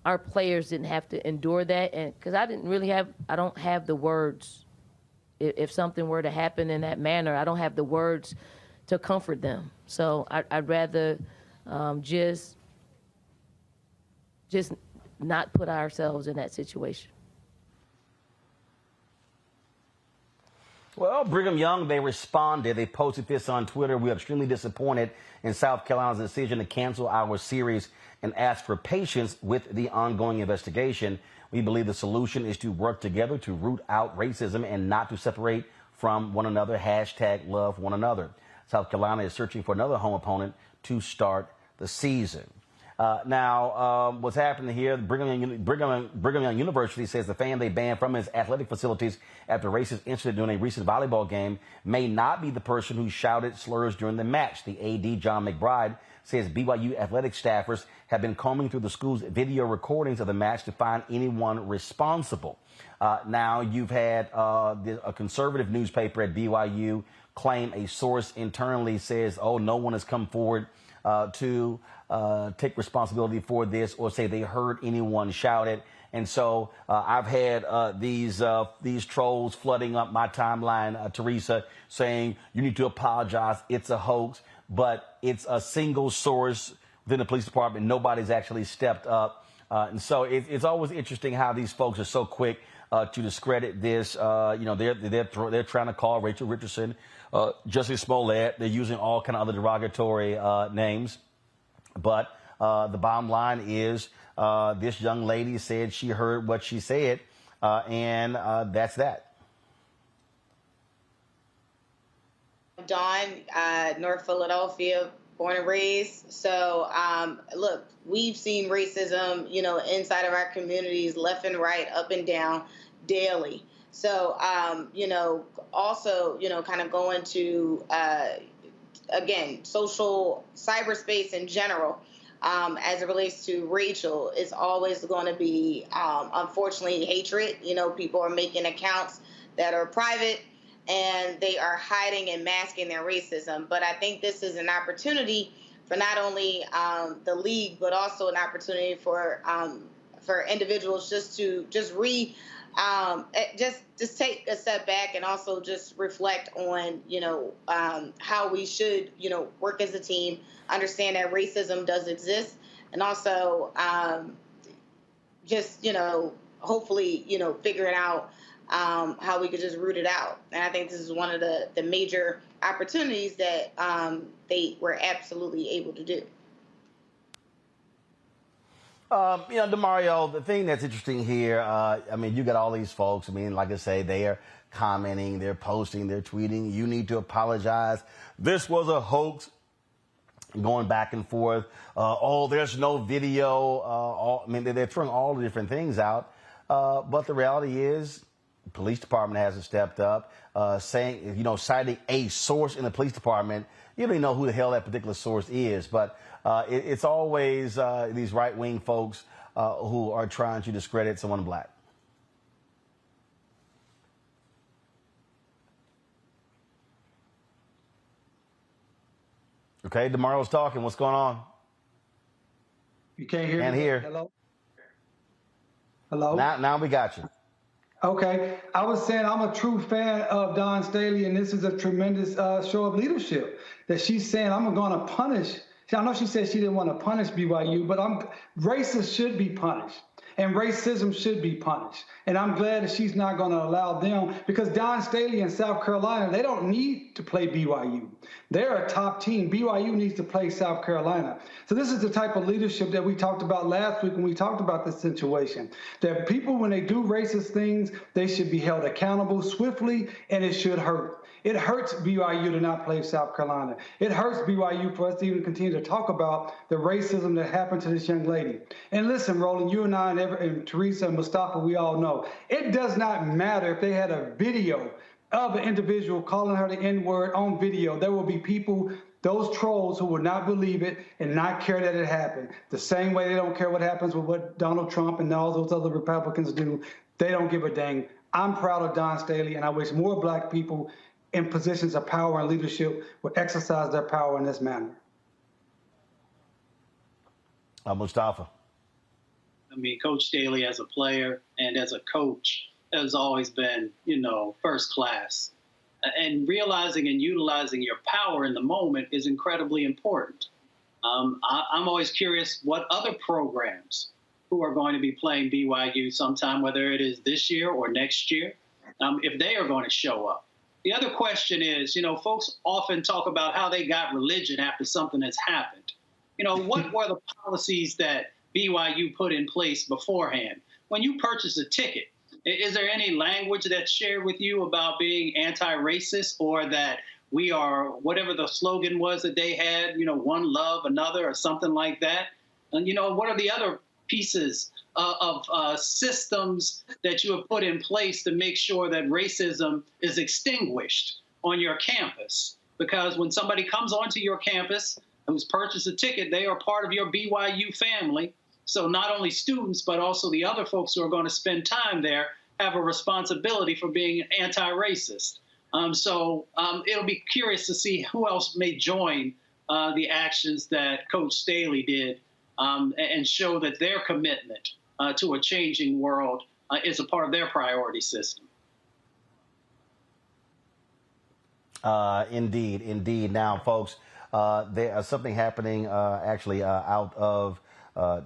[SPEAKER 26] our players didn't have to endure that, and because I don't have the words. If something were to happen in that manner, I don't have the words to comfort them. So I'd rather just not put ourselves in that situation.
[SPEAKER 1] Well, Brigham Young, they responded. They posted this on Twitter. "We are extremely disappointed in South Carolina's decision to cancel our series and ask for patience with the ongoing investigation. We believe the solution is to work together to root out racism and not to separate from one another. # love one another." South Carolina is searching for another home opponent to start the season. Now, what's happening here, Brigham Young University says the fan they banned from its athletic facilities after racist incident during a recent volleyball game may not be the person who shouted slurs during the match. The AD, John McBride, says BYU athletic staffers have been combing through the school's video recordings of the match to find anyone responsible. Now, you've had a conservative newspaper at BYU claim a source internally says, oh, no one has come forward to take responsibility for this or say they heard anyone shout it. And so I've had these trolls flooding up my timeline, Teresa, saying you need to apologize. It's a hoax, but it's a single source within the police department. Nobody's actually stepped up. And so it's always interesting how these folks are so quick to discredit this. They're trying to call Rachel Richardson, Justice Smollett. They're using all kind of other derogatory names. But the bottom line is this young lady said she heard what she said, and that's that.
[SPEAKER 13] Dawn, North Philadelphia, born and raised. So, look, we've seen racism, inside of our communities, left and right, up and down, daily. So, also, kind of going to, again, social cyberspace in general, as it relates to Rachel, is always going to be, unfortunately, hatred. People are making accounts that are private, and they are hiding and masking their racism. But I think this is an opportunity for not only the league, but also an opportunity for individuals just to just take a step back and also just reflect on, how we should, work as a team, understand that racism does exist, and also hopefully, figuring out how we could just root it out. And I think this is one of the major opportunities that they were absolutely able to do.
[SPEAKER 1] DeMario, the thing that's interesting here, you got all these folks. Like I say, they are commenting, they're posting, they're tweeting. You need to apologize. This was a hoax. Going back and forth. There's no video. They're throwing all the different things out. But the reality is, the police department hasn't stepped up, citing a source in the police department. You don't even know who the hell that particular source is, but it's always these right-wing folks who are trying to discredit someone black. Okay, DeMario's talking. What's going on?
[SPEAKER 3] You can't hear me?
[SPEAKER 1] Can't hear.
[SPEAKER 3] Hello? Hello?
[SPEAKER 1] Now we got you.
[SPEAKER 3] Okay. I was saying I'm a true fan of Dawn Staley, and this is a tremendous show of leadership that she's saying I'm going to punish. I know she said she didn't want to punish BYU, but racists should be punished, and racism should be punished. And I'm glad that she's not going to allow them, because Dawn Staley in South Carolina, they don't need to play BYU. They're a top team. BYU needs to play South Carolina. So this is the type of leadership that we talked about last week when we talked about this situation. That people, when they do racist things, they should be held accountable swiftly, and it should hurt. It hurts BYU to not play South Carolina. It hurts BYU for us to even continue to talk about the racism that happened to this young lady. And listen, Roland, you and I and Teresa and Mustafa, we all know, it does not matter if they had a video of an individual calling her the N-word on video. There will be people, those trolls, who will not believe it and not care that it happened. The same way they don't care what happens with what Donald Trump and all those other Republicans do. They don't give a dang. I'm proud of Dawn Staley, and I wish more black people in positions of power and leadership would exercise their power in this manner.
[SPEAKER 1] Mustafa.
[SPEAKER 6] I mean, Coach Staley as a player and as a coach has always been, first class. And realizing and utilizing your power in the moment is incredibly important. I'm always curious what other programs who are going to be playing BYU sometime, whether it is this year or next year, if they are going to show up. The other question is, folks often talk about how they got religion after something has happened. What were the policies that BYU put in place beforehand? When you purchase a ticket, is there any language that's shared with you about being anti-racist, or that we are, whatever the slogan was that they had, one love another or something like that? And, what are the other pieces of systems that you have put in place to make sure that racism is extinguished on your campus? Because when somebody comes onto your campus who's purchased a ticket, they are part of your BYU family. So not only students, but also the other folks who are going to spend time there have a responsibility for being anti-racist. So it'll be curious to see who else may join the actions that Coach Staley did and show that their commitment to a changing world is a part of their priority system.
[SPEAKER 1] Indeed. Now, folks, there's something happening out of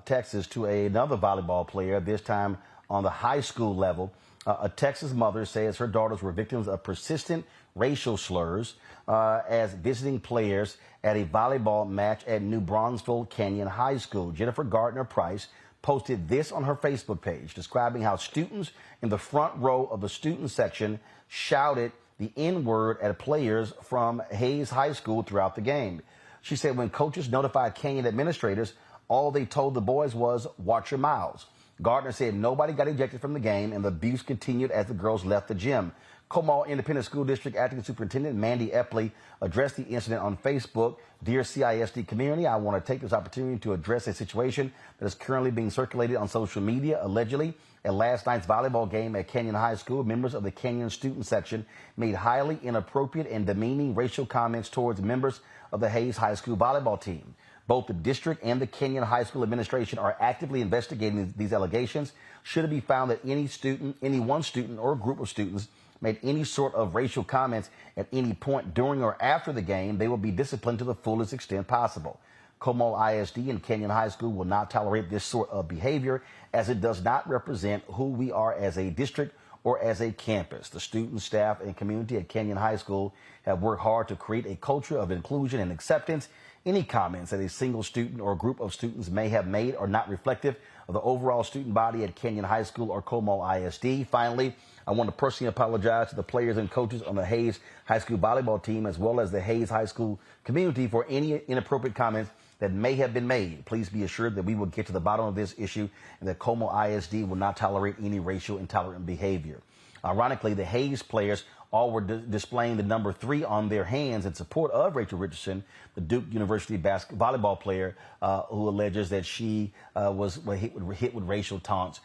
[SPEAKER 1] Texas to another volleyball player, this time on the high school level. A Texas mother says her daughters were victims of persistent racial slurs as visiting players at a volleyball match at New Braunfels Canyon High School. Jennifer Gardner Price posted this on her Facebook page, describing how students in the front row of the student section shouted the N-word at players from Hayes High School throughout the game. She said when coaches notified Canyon administrators, all they told the boys was, "Watch your mouths." Gardner said nobody got ejected from the game, and the abuse continued as the girls left the gym. Comal Independent School District Acting Superintendent Mandy Epley addressed the incident on Facebook. Dear CISD community, I want to take this opportunity to address a situation that is currently being circulated on social media. Allegedly, at last night's volleyball game at Canyon High School, members of the Canyon student section made highly inappropriate and demeaning racial comments towards members of the Hayes High School volleyball team. Both the district and the Canyon High School administration are actively investigating these allegations. Should it be found that any one student or group of students made any sort of racial comments at any point during or after the game, they will be disciplined to the fullest extent possible. Comal ISD and Canyon High School will not tolerate this sort of behavior, as it does not represent who we are as a district or as a campus. The students, staff, and community at Canyon High School have worked hard to create a culture of inclusion and acceptance. Any comments that a single student or group of students may have made are not reflective of the overall student body at Canyon High School or Comal ISD. Finally, I want to personally apologize to the players and coaches on the Hayes High School volleyball team, as well as the Hayes High School community, for any inappropriate comments that may have been made. Please be assured that we will get to the bottom of this issue and that Comal ISD will not tolerate any racial intolerant behavior. Ironically, the Hayes players all were displaying the number 3 on their hands in support of Rachel Richardson, the Duke University volleyball player who alleges that she was hit with racial taunts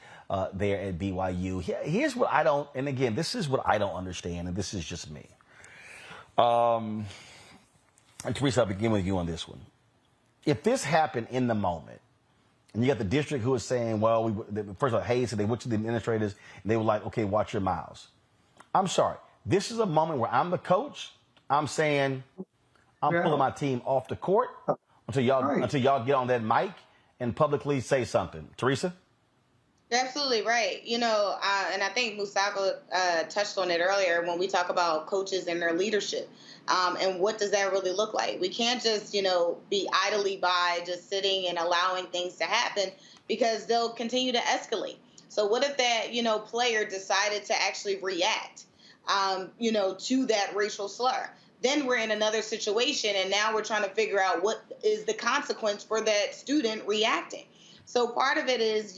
[SPEAKER 1] there at BYU. Here's what I don't, and again, this is what I don't understand, and this is just me. And Teresa, I'll begin with you on this one. If this happened in the moment, and you got the district who is saying, well, first of all, Hayes said they went to the administrators, and they were like, okay, watch your mouths. I'm sorry. This is a moment where I'm the coach. I'm saying I'm pulling my team off the court until y'all get on that mic and publicly say something. Teresa?
[SPEAKER 13] You're absolutely right. And I think Musako touched on it earlier when we talk about coaches and their leadership. And what does that really look like? We can't just, be idly by just sitting and allowing things to happen, because they'll continue to escalate. So what if that, player decided to actually react, to that racial slur? Then we're in another situation, and now we're trying to figure out what is the consequence for that student reacting. So part of it is,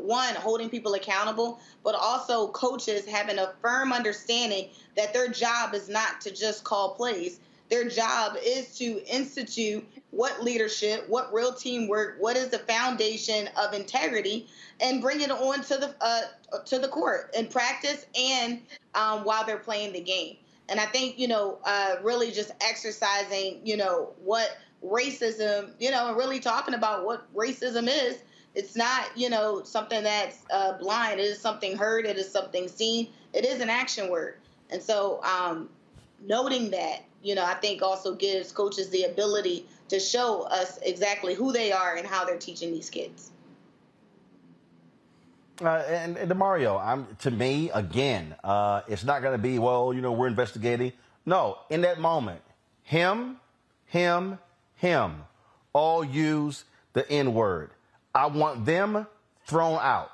[SPEAKER 13] one, holding people accountable, but also coaches having a firm understanding that their job is not to just call plays. Their job is to institute what leadership, what real teamwork, what is the foundation of integrity, and bring it on to the court in practice and while they're playing the game. And I think, really just exercising, what racism, and really talking about what racism is, It's not, something that's blind. It is something heard. It is something seen. It is an action word. And so noting that, I think also gives coaches the ability to show us exactly who they are and how they're teaching these kids.
[SPEAKER 1] And DeMario, to me, again, it's not going to be, we're investigating. No, in that moment, him, all use the N-word. I want them thrown out.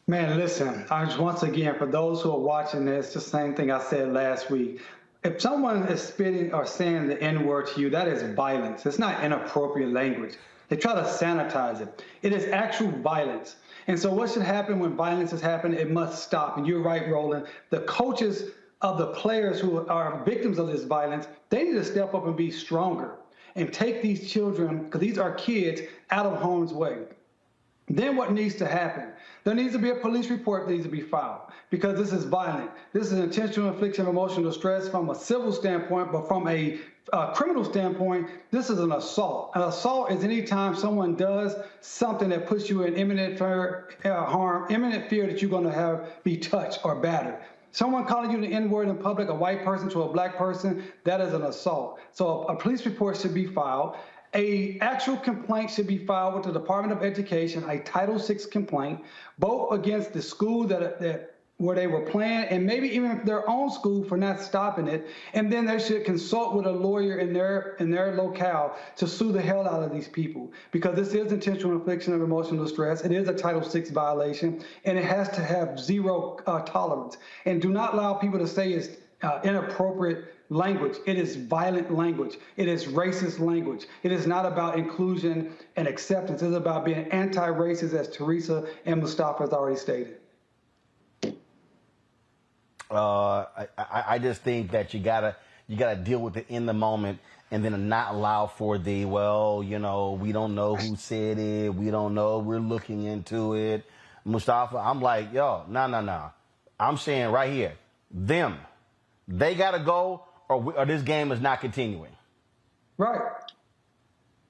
[SPEAKER 3] Man, listen, once again, for those who are watching this, the same thing I said last week. If someone is spitting or saying the N-word to you, that is violence. It's not inappropriate language. They try to sanitize it. It is actual violence. And so what should happen when violence is happening? It must stop. And you're right, Roland. The coaches of the players who are victims of this violence, they need to step up and be stronger and take these children, because these are kids, out of harm's way. Then what needs to happen? There needs to be a police report that needs to be filed, because this is violent. This is intentional infliction of emotional distress from a civil standpoint, but from a criminal standpoint, this is an assault. An assault is any time someone does something that puts you in imminent harm, imminent fear that you're going to be touched or battered. Someone calling you the N-word in public, a white person to a black person, that is an assault. So a police report should be filed. A actual complaint should be filed with the Department of Education, a Title VI complaint, both against the school where they were playing, and maybe even their own school for not stopping it. And then they should consult with a lawyer in their locale to sue the hell out of these people, because this is intentional infliction of emotional distress. It is a Title VI violation, and it has to have zero tolerance. And do not allow people to say it's inappropriate language. It is violent language. It is racist language. It is not about inclusion and acceptance. It's about being anti-racist, as Teresa and Mustafa has already stated.
[SPEAKER 1] I just think that you gotta deal with it in the moment, and then not allow for the, we don't know who said it. We don't know. We're looking into it. Mustafa, I'm like, no. I'm saying right here, they got to go, or this game is not continuing.
[SPEAKER 3] Right.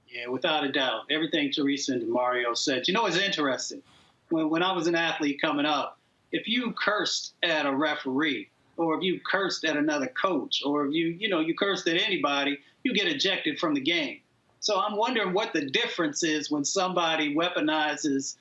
[SPEAKER 6] Yeah, without a doubt. Everything Teresa and DeMario said. It's interesting. When I was an athlete coming up, if you cursed at a referee, or if you cursed at another coach, or if you cursed at anybody, you get ejected from the game. So I'm wondering what the difference is when somebody weaponizes,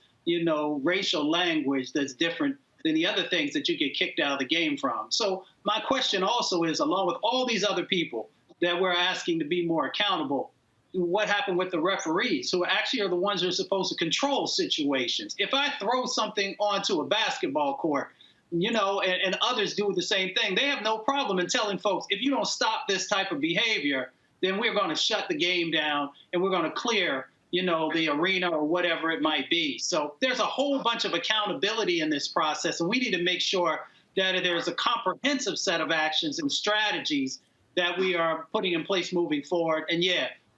[SPEAKER 6] racial language that's different than the other things that you get kicked out of the game from. So my question also is, along with all these other people that we're asking to be more accountable, what happened with the referees, who actually are the ones who are supposed to control situations? If I throw something onto a basketball court, and others do the same thing, they have no problem in telling folks, if you don't stop this type of behavior, then we're going to shut the game down and we're going to clear, the arena or whatever it might be. So there's a whole bunch of accountability in this process, and we need to make sure that there's a comprehensive set of actions and strategies that we are putting in place moving forward. And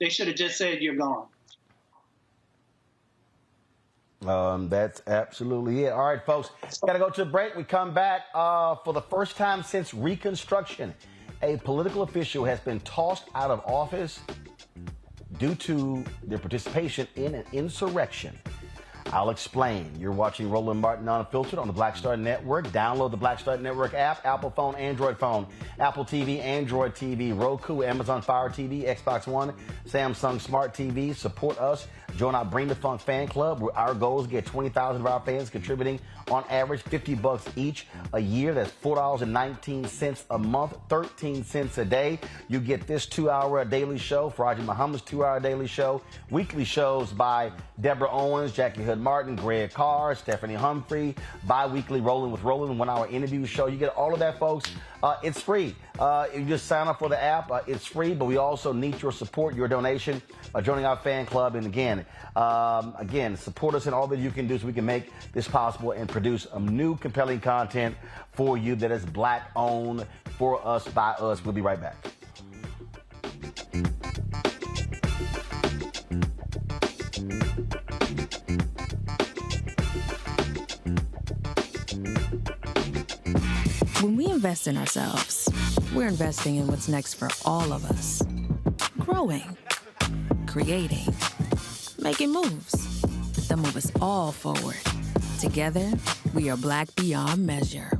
[SPEAKER 6] they should have just said, you're gone.
[SPEAKER 1] That's absolutely it. All right, folks, got to go to a break. We come back for the first time since Reconstruction. A political official has been tossed out of office due to their participation in an insurrection. I'll explain. You're watching Roland Martin Unfiltered on the Black Star Network. Download the Black Star Network app, Apple phone, Android phone, Apple TV, Android TV, Roku, Amazon Fire TV, Xbox One, Samsung Smart TV. Support us. Join our Bring the Funk fan club, where our goal is to get 20,000 of our fans contributing on average $50 each a year. That's $4.19 a month, 13 cents a day. You get this 2-hour daily show, Faraji Muhammad's 2-hour daily show, weekly shows by Deborah Owens, Jackie Hood Martin, Greg Carr, Stephanie Humphrey, bi-weekly Rolling with Roland, 1-hour interview show. You get all of that, folks. It's free. You just sign up for the app. It's free, but we also need your support, your donation, joining our fan club. And again, support us in all that you can do so we can make this possible and produce new, compelling content for you that is Black-owned, for us, by us. We'll be right back.
[SPEAKER 15] When we invest in ourselves, we're investing in what's next for all of us. Growing, creating, making moves that move us all forward. Together, we are Black beyond measure.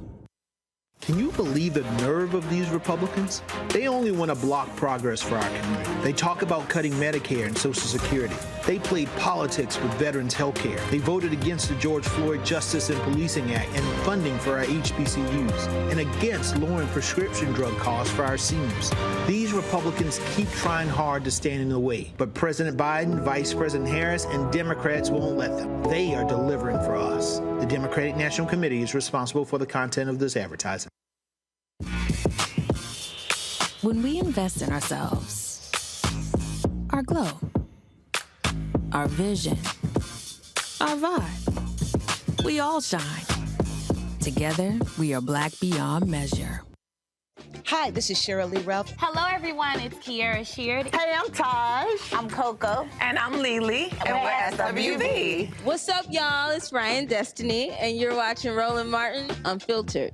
[SPEAKER 16] Can you believe the nerve of these Republicans? They only want to block progress for our community. They talk about cutting Medicare and Social Security. They played politics with veterans' health care. They voted against the George Floyd Justice and Policing Act and funding for our HBCUs, and against lowering prescription drug costs for our seniors. These Republicans keep trying hard to stand in the way, but President Biden, Vice President Harris, and Democrats won't let them. They are delivering for us. The Democratic National Committee is responsible for the content of this advertising.
[SPEAKER 15] When we invest in ourselves, our glow, our vision, our vibe, we all shine. Together, we are Black beyond measure.
[SPEAKER 4] Hi, this is Cheryl Lee Ralph.
[SPEAKER 5] Hello, everyone. It's Kiara Sheard.
[SPEAKER 4] Hey, I'm Taj.
[SPEAKER 5] I'm Coco.
[SPEAKER 4] And I'm Lily. And we're SWV.
[SPEAKER 25] What's up, y'all? It's Ryan Destiny, and you're watching Roland Martin Unfiltered.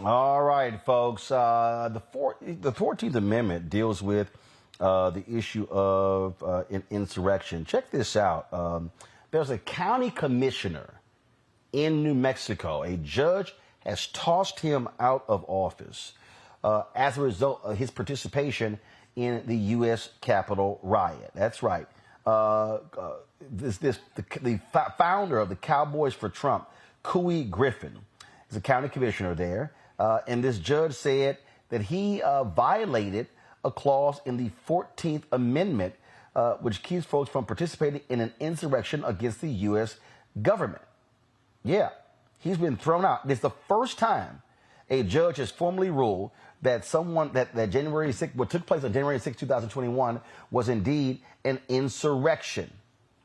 [SPEAKER 1] All right, folks. The 14th Amendment deals with the issue of an insurrection. Check this out. There's a county commissioner in New Mexico. A judge has tossed him out of office as a result of his participation in the U.S. Capitol riot. That's right. The founder of the Cowboys for Trump, Coli Griffin, is a county commissioner there. And this judge said that he violated a clause in the 14th Amendment, which keeps folks from participating in an insurrection against the U.S. government. Yeah, he's been thrown out. It's the first time a judge has formally ruled that that January 6th, what took place on January 6, 2021, was indeed an insurrection.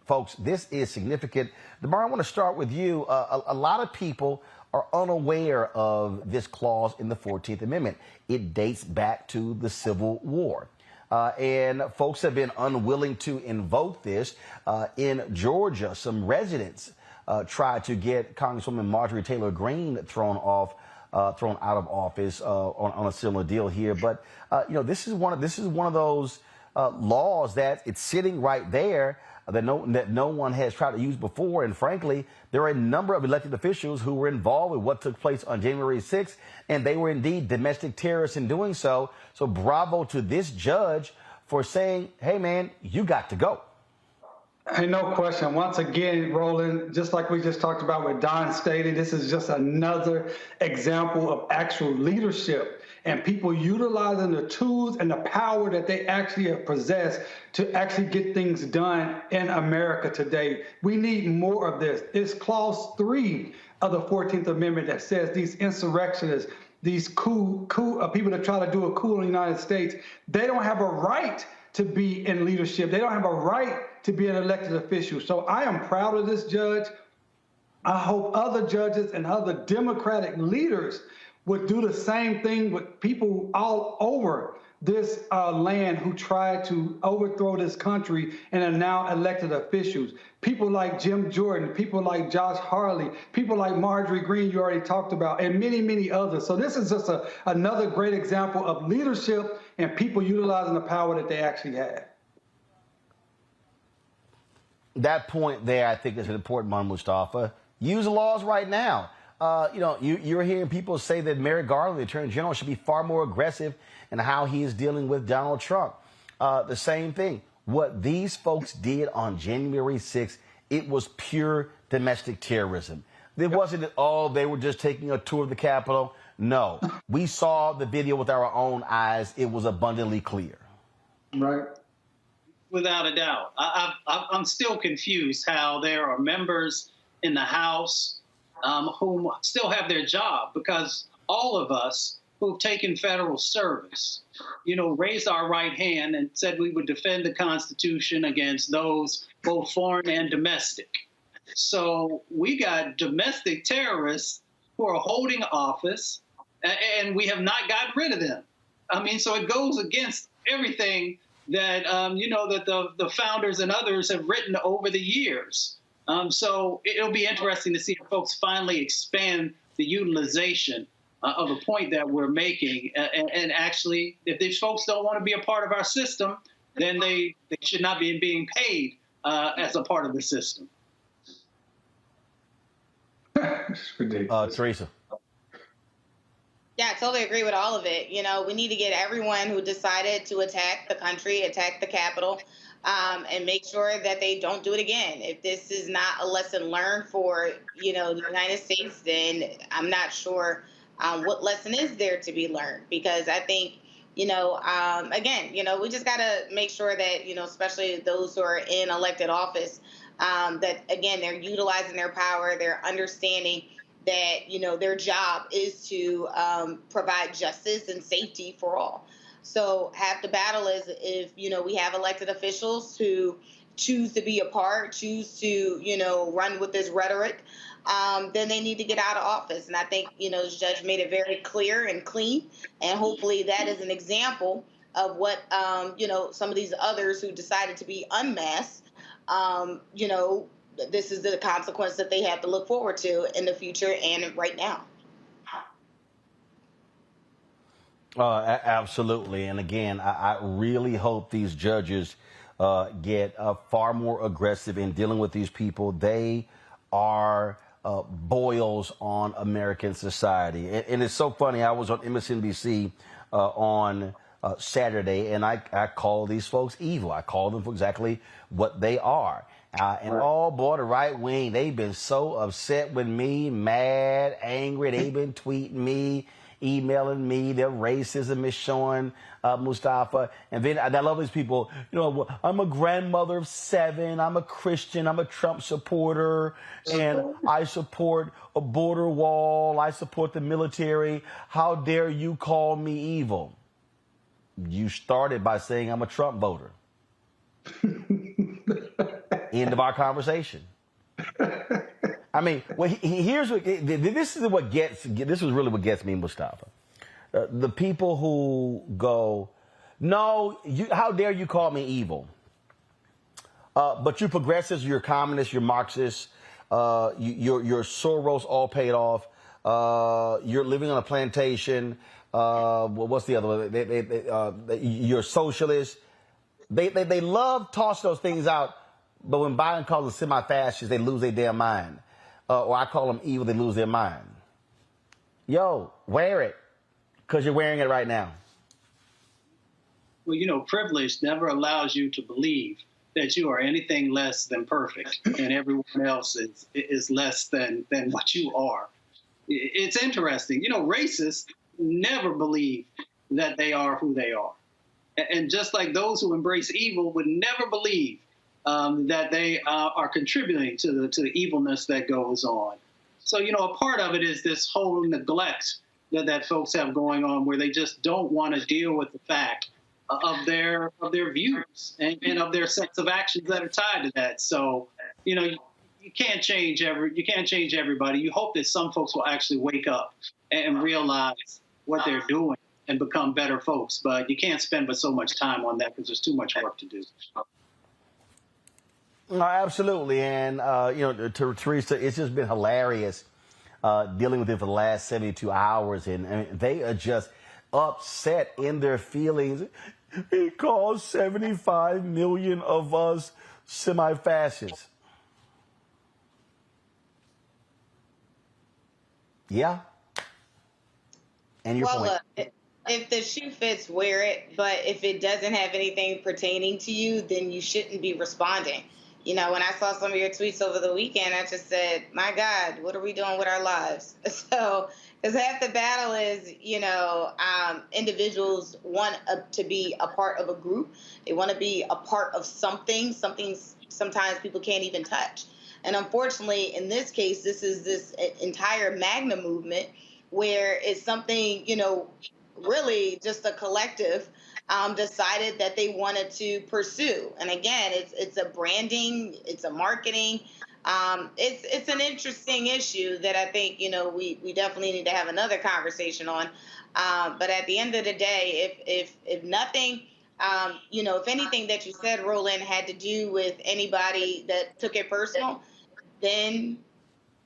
[SPEAKER 1] Folks, this is significant. DeMar, I want to start with you. A lot of people are unaware of this clause in the 14th Amendment. It dates back to the Civil War. And folks have been unwilling to invoke this. In Georgia, some residents tried to get Congresswoman Marjorie Taylor Greene thrown out of office on a similar deal here. But this is one of those laws that it's sitting right there that no one has tried to use before. And frankly, there are a number of elected officials who were involved with what took place on January 6th, and they were indeed domestic terrorists in doing so. So bravo to this judge for saying, hey, man, you got to go.
[SPEAKER 3] Hey, no question. Once again, Roland, just like we just talked about with Don Staley, this is just another example of actual leadership and people utilizing the tools and the power that they actually have possessed to actually get things done in America today. We need more of this. It's clause 3 of the 14th Amendment that says these insurrectionists, these people that try to do a coup in the United States, they don't have a right to be in leadership. They don't have a right to be an elected official. So I am proud of this judge. I hope other judges and other Democratic leaders would do the same thing with people all over this land who tried to overthrow this country and are now elected officials. People like Jim Jordan, people like Josh Hawley, people like Marjorie Greene you already talked about, and many, many others. So this is just another great example of leadership and people utilizing the power that they actually have.
[SPEAKER 1] That point there, I think, is an important one, Mustafa. Use the laws right now. You're hearing people say that Merrick Garland, the Attorney General, should be far more aggressive in how he is dealing with Donald Trump. The same thing. What these folks did on January 6th, it was pure domestic terrorism. It wasn't that, they were just taking a tour of the Capitol. No, we saw the video with our own eyes. It was abundantly clear.
[SPEAKER 3] Right.
[SPEAKER 6] Without a doubt. I'm still confused how there are members in the House who still have their job, because all of us who've taken federal service, raised our right hand and said we would defend the Constitution against those both foreign and domestic. So we got domestic terrorists who are holding office, and we have not gotten rid of them. I mean, so it goes against everything that, that the founders and others have written over the years. So it'll be interesting to see if folks finally expand the utilization of the point that we're making. And actually, if these folks don't want to be a part of our system, then they should not be being paid as a part of the system.
[SPEAKER 1] Teresa.
[SPEAKER 13] Yeah, I totally agree with all of it. You know, we need to get everyone who decided to attack the country, attack the Capitol, and make sure that they don't do it again. If this is not a lesson learned for, you know, the United States, then I'm not sure what lesson is there to be learned. Because I think, you know, again, you know, we just got to make sure that, you know, especially those who are in elected office, that, again, they're utilizing their power, they're understanding that, you know, their job is to provide justice and safety for all. So half the battle is if, you know, we have elected officials who choose to be a part, choose to, you know, run with this rhetoric, then they need to get out of office. And I think, you know, the judge made it very clear and clean. And hopefully that is an example of what, you know, some of these others who decided to be unmasked, you know, this is the consequence that they have to look forward to in the future and right now.
[SPEAKER 1] Absolutely. And again, I really hope these judges get far more aggressive in dealing with these people. They are boils on American society. And it's so funny. I was on MSNBC on Saturday, and I call these folks evil. I call them for exactly what they are. And oh boy, the right wing, they've been so upset with me, mad, angry. They've been tweeting me, emailing me. Their racism is showing, Mustafa. And then I love these people. You know, I'm a grandmother of 7. I'm a Christian. I'm a Trump supporter. And I support a border wall. I support the military. How dare you call me evil? You started by saying I'm a Trump voter. End of our conversation. I mean, well, here's what this is really what gets me, Mustafa. The people who go, no, how dare you call me evil? But you progressives, you're communists, you're Marxists, you're Soros all paid off. You're living on a plantation. What's the other one? You're socialist. They love toss those things out. But when Biden calls them semi-fascists, they lose their damn mind. Or I call them evil, they lose their mind. Yo, wear it, because you're wearing it right now.
[SPEAKER 6] Well, you know, privilege never allows you to believe that you are anything less than perfect and everyone else is less than what you are. It's interesting. You know, racists never believe that they are who they are. And just like those who embrace evil would never believe that they are contributing to the evilness that goes on. So, you know, a part of it is this whole neglect that folks have going on, where they just don't want to deal with the fact of their views and of their sets of actions that are tied to that. So, you know, you can't change everybody. You hope that some folks will actually wake up and realize what they're doing and become better folks. But you can't spend but so much time on that because there's too much work to do.
[SPEAKER 1] No, absolutely. And, you know, to Teresa, it's just been hilarious dealing with it for the last 72 hours. And they are just upset in their feelings. He calls 75 million of us semi-fascists. Yeah. And your point.
[SPEAKER 13] Look, if the shoe fits, wear it. But if it doesn't have anything pertaining to you, then you shouldn't be responding. You know, when I saw some of your tweets over the weekend, I just said, my God, what are we doing with our lives? So, because half the battle is, you know, individuals want to be a part of a group. They want to be a part of something sometimes people can't even touch. And unfortunately, in this case, this is this entire MAGNA movement where it's something, you know, really just a collective decided that they wanted to pursue. And again, it's a branding, it's a marketing. It's an interesting issue that I think, you know, we definitely need to have another conversation on. But at the end of the day, if nothing, you know, if anything that you said, Roland, had to do with anybody that took it personal, then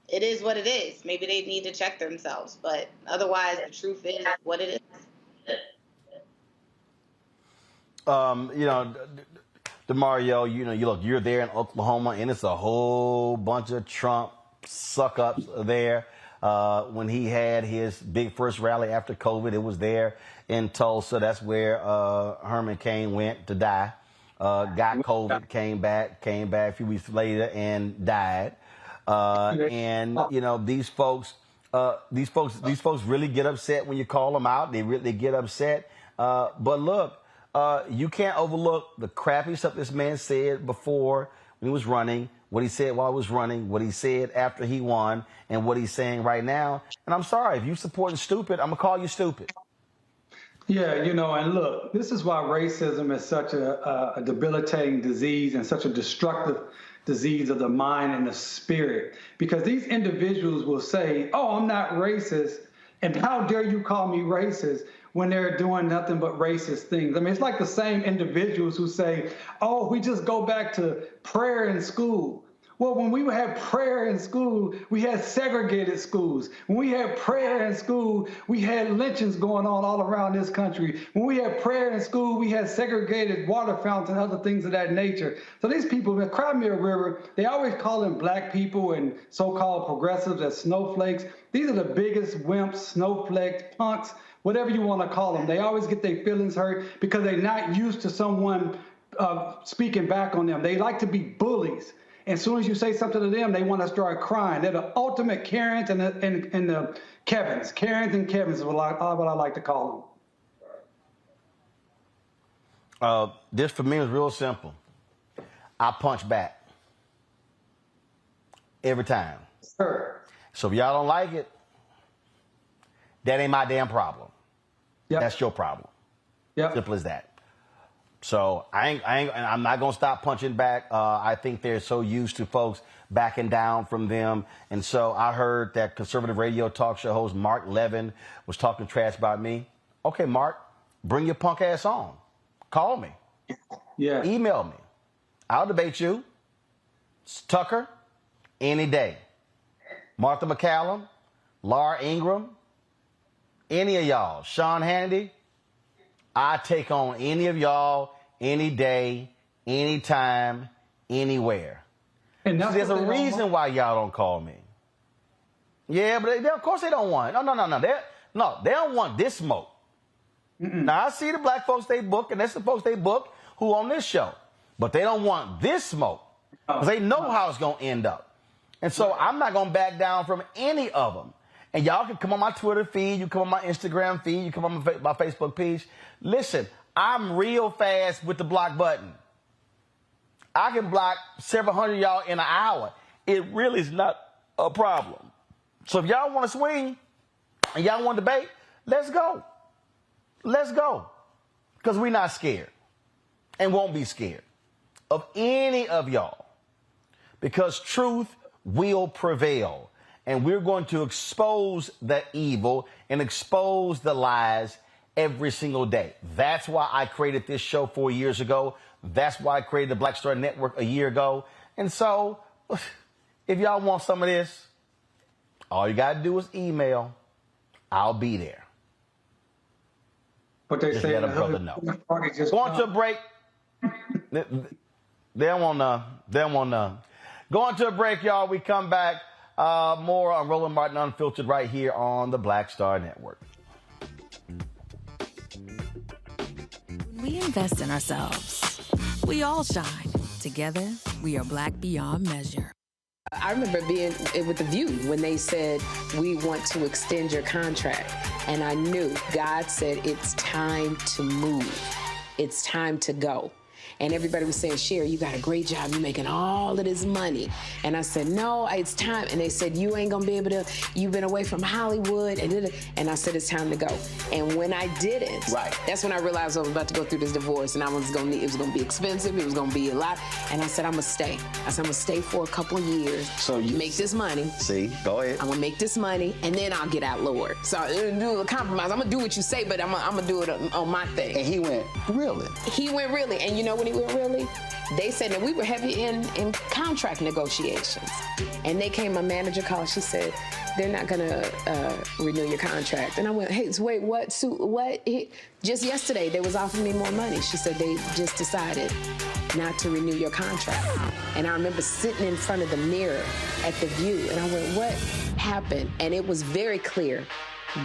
[SPEAKER 13] it is what it is. Maybe they need to check themselves, but otherwise, the truth is what it is.
[SPEAKER 1] DeMario, you're there in Oklahoma, and it's a whole bunch of Trump suck-ups there. When he had his big first rally after COVID, it was there in Tulsa. That's where Herman Cain went to die. Got COVID, came back a few weeks later and died. These folks really get upset when you call them out. They get upset. But look, you can't overlook the crappy stuff this man said before when he was running, what he said while he was running, what he said after he won, and what he's saying right now. And I'm sorry, if you supporting stupid, I'm going to call you stupid.
[SPEAKER 3] Yeah, and look, this is why racism is such a debilitating disease and such a destructive disease of the mind and the spirit. Because these individuals will say, oh, I'm not racist, and how dare you call me racist when they're doing nothing but racist things. I mean, it's like the same individuals who say, oh, we just go back to prayer in school. Well, when we had prayer in school, we had segregated schools. When we had prayer in school, we had lynchings going on all around this country. When we had prayer in school, we had segregated water fountains and other things of that nature. So these people, the Crimea River, they always call them black people and so-called progressives as snowflakes. These are the biggest wimps, snowflakes, punks, whatever you want to call them. They always get their feelings hurt because they're not used to someone speaking back on them. They like to be bullies. As soon as you say something to them, they want to start crying. They're the ultimate Karens and the Kevins. Karens and Kevins is what I like to call
[SPEAKER 1] them. This for me is real simple. I punch back every time.
[SPEAKER 3] Sure.
[SPEAKER 1] So if y'all don't like it, that ain't my damn problem.
[SPEAKER 3] Yep.
[SPEAKER 1] That's your problem.
[SPEAKER 3] Yep.
[SPEAKER 1] Simple as that. So I'm not going to stop punching back. I think they're so used to folks backing down from them. And so I heard that conservative radio talk show host Mark Levin was talking trash about me. Okay, Mark, bring your punk ass on. Call me.
[SPEAKER 3] Yeah.
[SPEAKER 1] Email me. I'll debate you. Tucker, any day. Martha McCallum, Laura Ingraham, any of y'all. Sean Hannity, I take on any of y'all any day, anytime, anywhere.
[SPEAKER 3] And
[SPEAKER 1] so there's a reason why y'all don't call me. Yeah, but of course they don't want. No. They don't want this smoke. Now, I see the black folks they book, and that's the folks they book who on this show. But they don't want this smoke because they know how it's going to end up. And so I'm not going to back down from any of them. And y'all can come on my Twitter feed, you come on my Instagram feed, you come on my Facebook page. Listen, I'm real fast with the block button. I can block several hundred y'all in an hour. It really is not a problem. So if y'all want to swing and y'all want to debate, let's go. Let's go. Because we're not scared and won't be scared of any of y'all. Because truth will prevail. And we're going to expose the evil and expose the lies every single day. That's why I created this show 4 years ago. That's why I created the Black Star Network a year ago. And so, if y'all want some of this, all you got to do is email. I'll be there.
[SPEAKER 3] But they say
[SPEAKER 1] let a brother know. Going to a break. They don't want none. Going to a break, y'all. We come back. More on Roland Martin Unfiltered right here on the Black Star Network.
[SPEAKER 15] When we invest in ourselves, we all shine. Together, we are black beyond measure.
[SPEAKER 17] I remember being with The View when they said, we want to extend your contract. And I knew God said, it's time to move. It's time to go. And everybody was saying, Sherry, you got a great job. You're making all of this money. And I said, no, it's time. And they said, you ain't going to be able to, you've been away from Hollywood. And I said, it's time to go. And when I didn't, that's when I realized I was about to go through this divorce. And it was going to be expensive. It was going to be a lot. And I said, I'm going to stay. I said, I'm going to stay for a couple of years. So you make this money.
[SPEAKER 1] See, go ahead.
[SPEAKER 17] I'm going to make this money. And then I'll get out, Lord. So I'm going to do a compromise. I'm going to do what you say, but I'm going to do it on my thing.
[SPEAKER 18] And he went, really?
[SPEAKER 17] He went really. And you know know when he went really? They said that we were heavy in contract negotiations. And they came, my manager called, she said, they're not gonna renew your contract. And I went, hey, wait, what? Sue, what? Just yesterday, they was offering me more money. She said they just decided not to renew your contract. And I remember sitting in front of the mirror at the View, and I went, what happened? And it was very clear.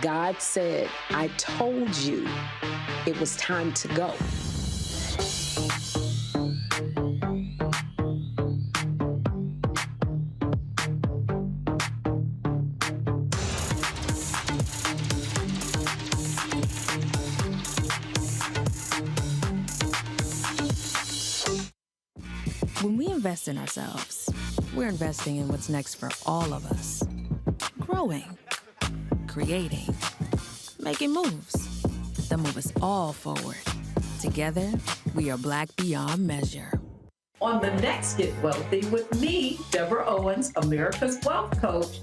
[SPEAKER 17] God said, I told you it was time to go.
[SPEAKER 15] When we invest in ourselves, we're investing in what's next for all of us. Growing, creating, making moves that move us all forward. Together, we are Black beyond measure.
[SPEAKER 7] On the next Get Wealthy with me, Deborah Owens, America's Wealth Coach.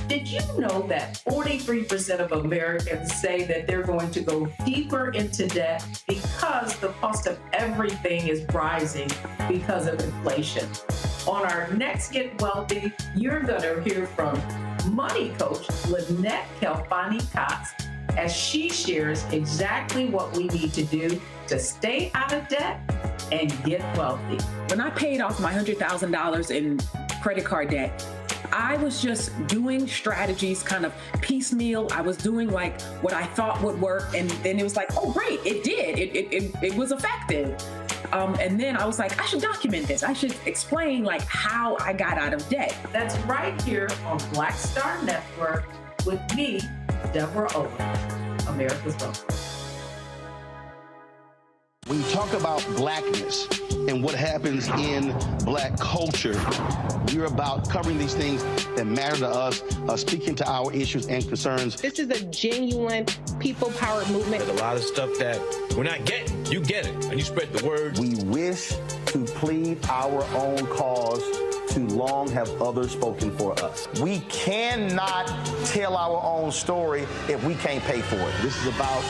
[SPEAKER 7] Did you know that 43% of Americans say that they're going to go deeper into debt because the cost of everything is rising because of inflation? On our next Get Wealthy, you're going to hear from money coach Lynette Kelfani-Cox as she shares exactly what we need to do to stay out of debt and get wealthy.
[SPEAKER 10] When I paid off my $100,000 in credit card debt, I was just doing strategies kind of piecemeal. I was doing like what I thought would work. And then it was like, oh, great, it did. It was effective. And then I was like, I should document this. I should explain like how I got out of debt.
[SPEAKER 7] That's right here on Black Star Network with me, Deborah Owens, America's Wealth.
[SPEAKER 1] When you talk about blackness and what happens in black culture, we're about covering these things that matter to us, speaking to our issues and concerns.
[SPEAKER 8] This is a genuine people-powered movement.
[SPEAKER 2] There's a lot of stuff that we're not getting. You get it, and you spread the word.
[SPEAKER 1] We wish to plead our own cause. Too long have others spoken for us. We cannot tell our own story if we can't pay for it. This is about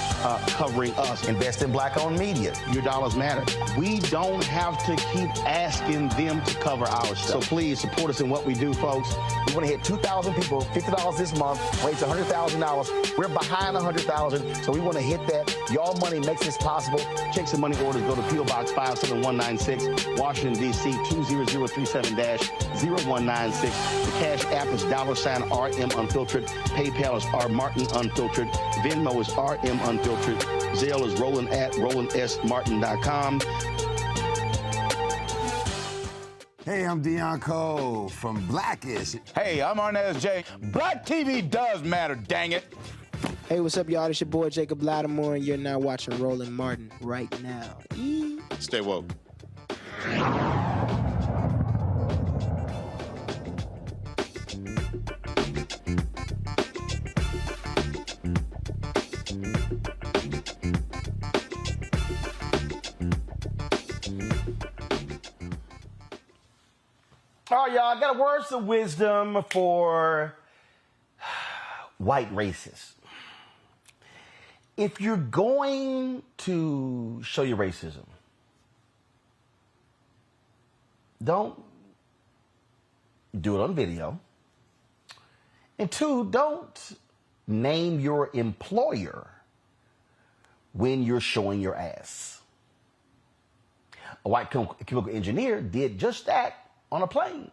[SPEAKER 1] covering us. Invest in black-owned media. Your dollars matter. We don't have to keep asking them to cover our stuff. So please support us in what we do, folks. We want to hit 2,000 people, $50 this month, raise $100,000. We're behind $100,000, so we want to hit that. Y'all money makes this possible. Check some money orders. Go to P.O. Box 57196, Washington, D.C. 20037-0196. The Cash App is $RM Unfiltered. PayPal is R Martin Unfiltered. Venmo is RM Unfiltered. Zelle is Roland at RolandSMartin.com.
[SPEAKER 11] Hey, I'm Deion Cole from Blackish.
[SPEAKER 21] Hey, I'm Arnez J. Black TV does matter, dang it.
[SPEAKER 23] Hey, what's up, y'all? It's your boy Jacob Lattimore, and you're now watching Roland Martin right now.
[SPEAKER 21] Stay woke.
[SPEAKER 1] All right, y'all, I got words of wisdom for white racists. If you're going to show your racism, don't do it on video. And two, don't name your employer when you're showing your ass. A white chemical engineer did just that on a plane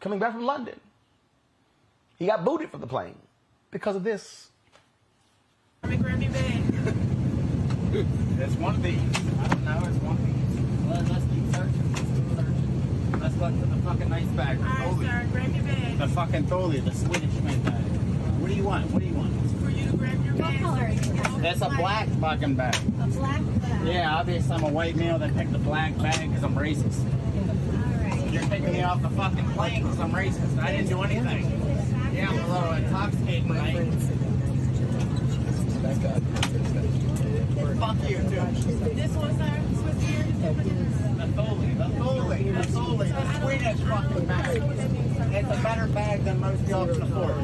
[SPEAKER 1] coming back from London. He got booted from the plane because of this.
[SPEAKER 24] Let me grab your bag.
[SPEAKER 27] It's one of these. I don't know, it's one of these. Well, let's keep searching. Let's look for the fucking nice bag.
[SPEAKER 24] All right, sir, grab your bag.
[SPEAKER 27] The fucking Coli, the Swedish made bag. What do you want? What do you want?
[SPEAKER 24] It's for you to grab your bag. What color is it?
[SPEAKER 27] It's a black fucking bag.
[SPEAKER 24] A black bag?
[SPEAKER 27] Yeah, obviously I'm a white male that picked the black bag because I'm racist. You're taking me off the fucking plane because I'm racist. I didn't do anything. Yeah, I'm a little intoxicated, right? Fuck you, dude.
[SPEAKER 24] This one, sir? Switch here?
[SPEAKER 27] The Coli, the Swedish fucking bag. It's a better bag than most y'all can afford.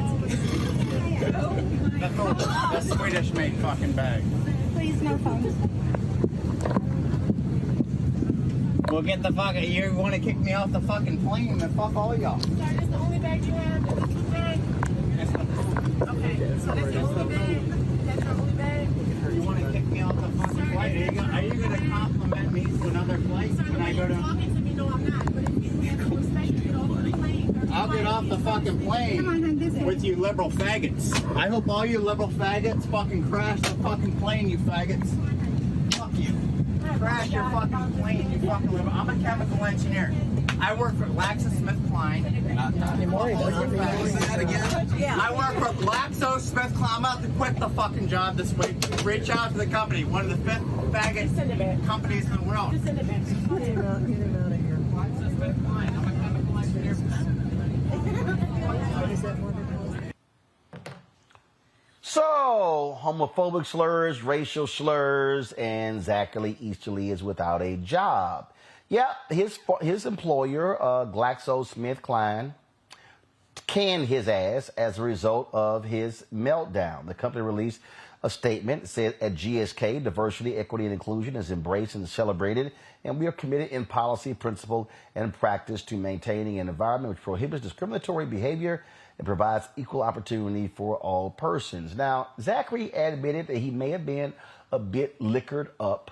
[SPEAKER 27] The Swedish made fucking bag.
[SPEAKER 24] Please, no phones.
[SPEAKER 27] Well, get the fuck. You want to kick me off the fucking plane? Then fuck all y'all.
[SPEAKER 24] Sorry, that's the only bag you have. That's the only bag. Okay, so that's the only bag. That's your only bag.
[SPEAKER 27] You want to kick me off the fucking flight? Are you gonna compliment me to another flight when I go to?
[SPEAKER 24] Talking to me, no, I'm not. But if you have some respect, you get off the plane.
[SPEAKER 27] I'll get off the fucking plane with you liberal faggots. I hope all you liberal faggots fucking crash the fucking plane, you faggots. Fuck you. Crash your fucking plane, you fucking liberal. I'm a chemical engineer. I work for GlaxoSmithKline. I work for GlaxoSmithKline. I'm about to quit the fucking job this week. Reach out to the company, one of the 5th faggot companies in the world.
[SPEAKER 24] Just send it back.
[SPEAKER 27] Get him out of here. GlaxoSmithKline. I'm a chemical engineer.
[SPEAKER 1] So, homophobic slurs, racial slurs, and Zachary Easterly is without a job. Yeah, his employer, GlaxoSmithKline, canned his ass as a result of his meltdown. The company released a statement that said, at GSK, diversity, equity, and inclusion is embraced and celebrated, and we are committed in policy, principle, and practice to maintaining an environment which prohibits discriminatory behavior and provides equal opportunity for all persons. Now, Zachary admitted that he may have been a bit liquored up,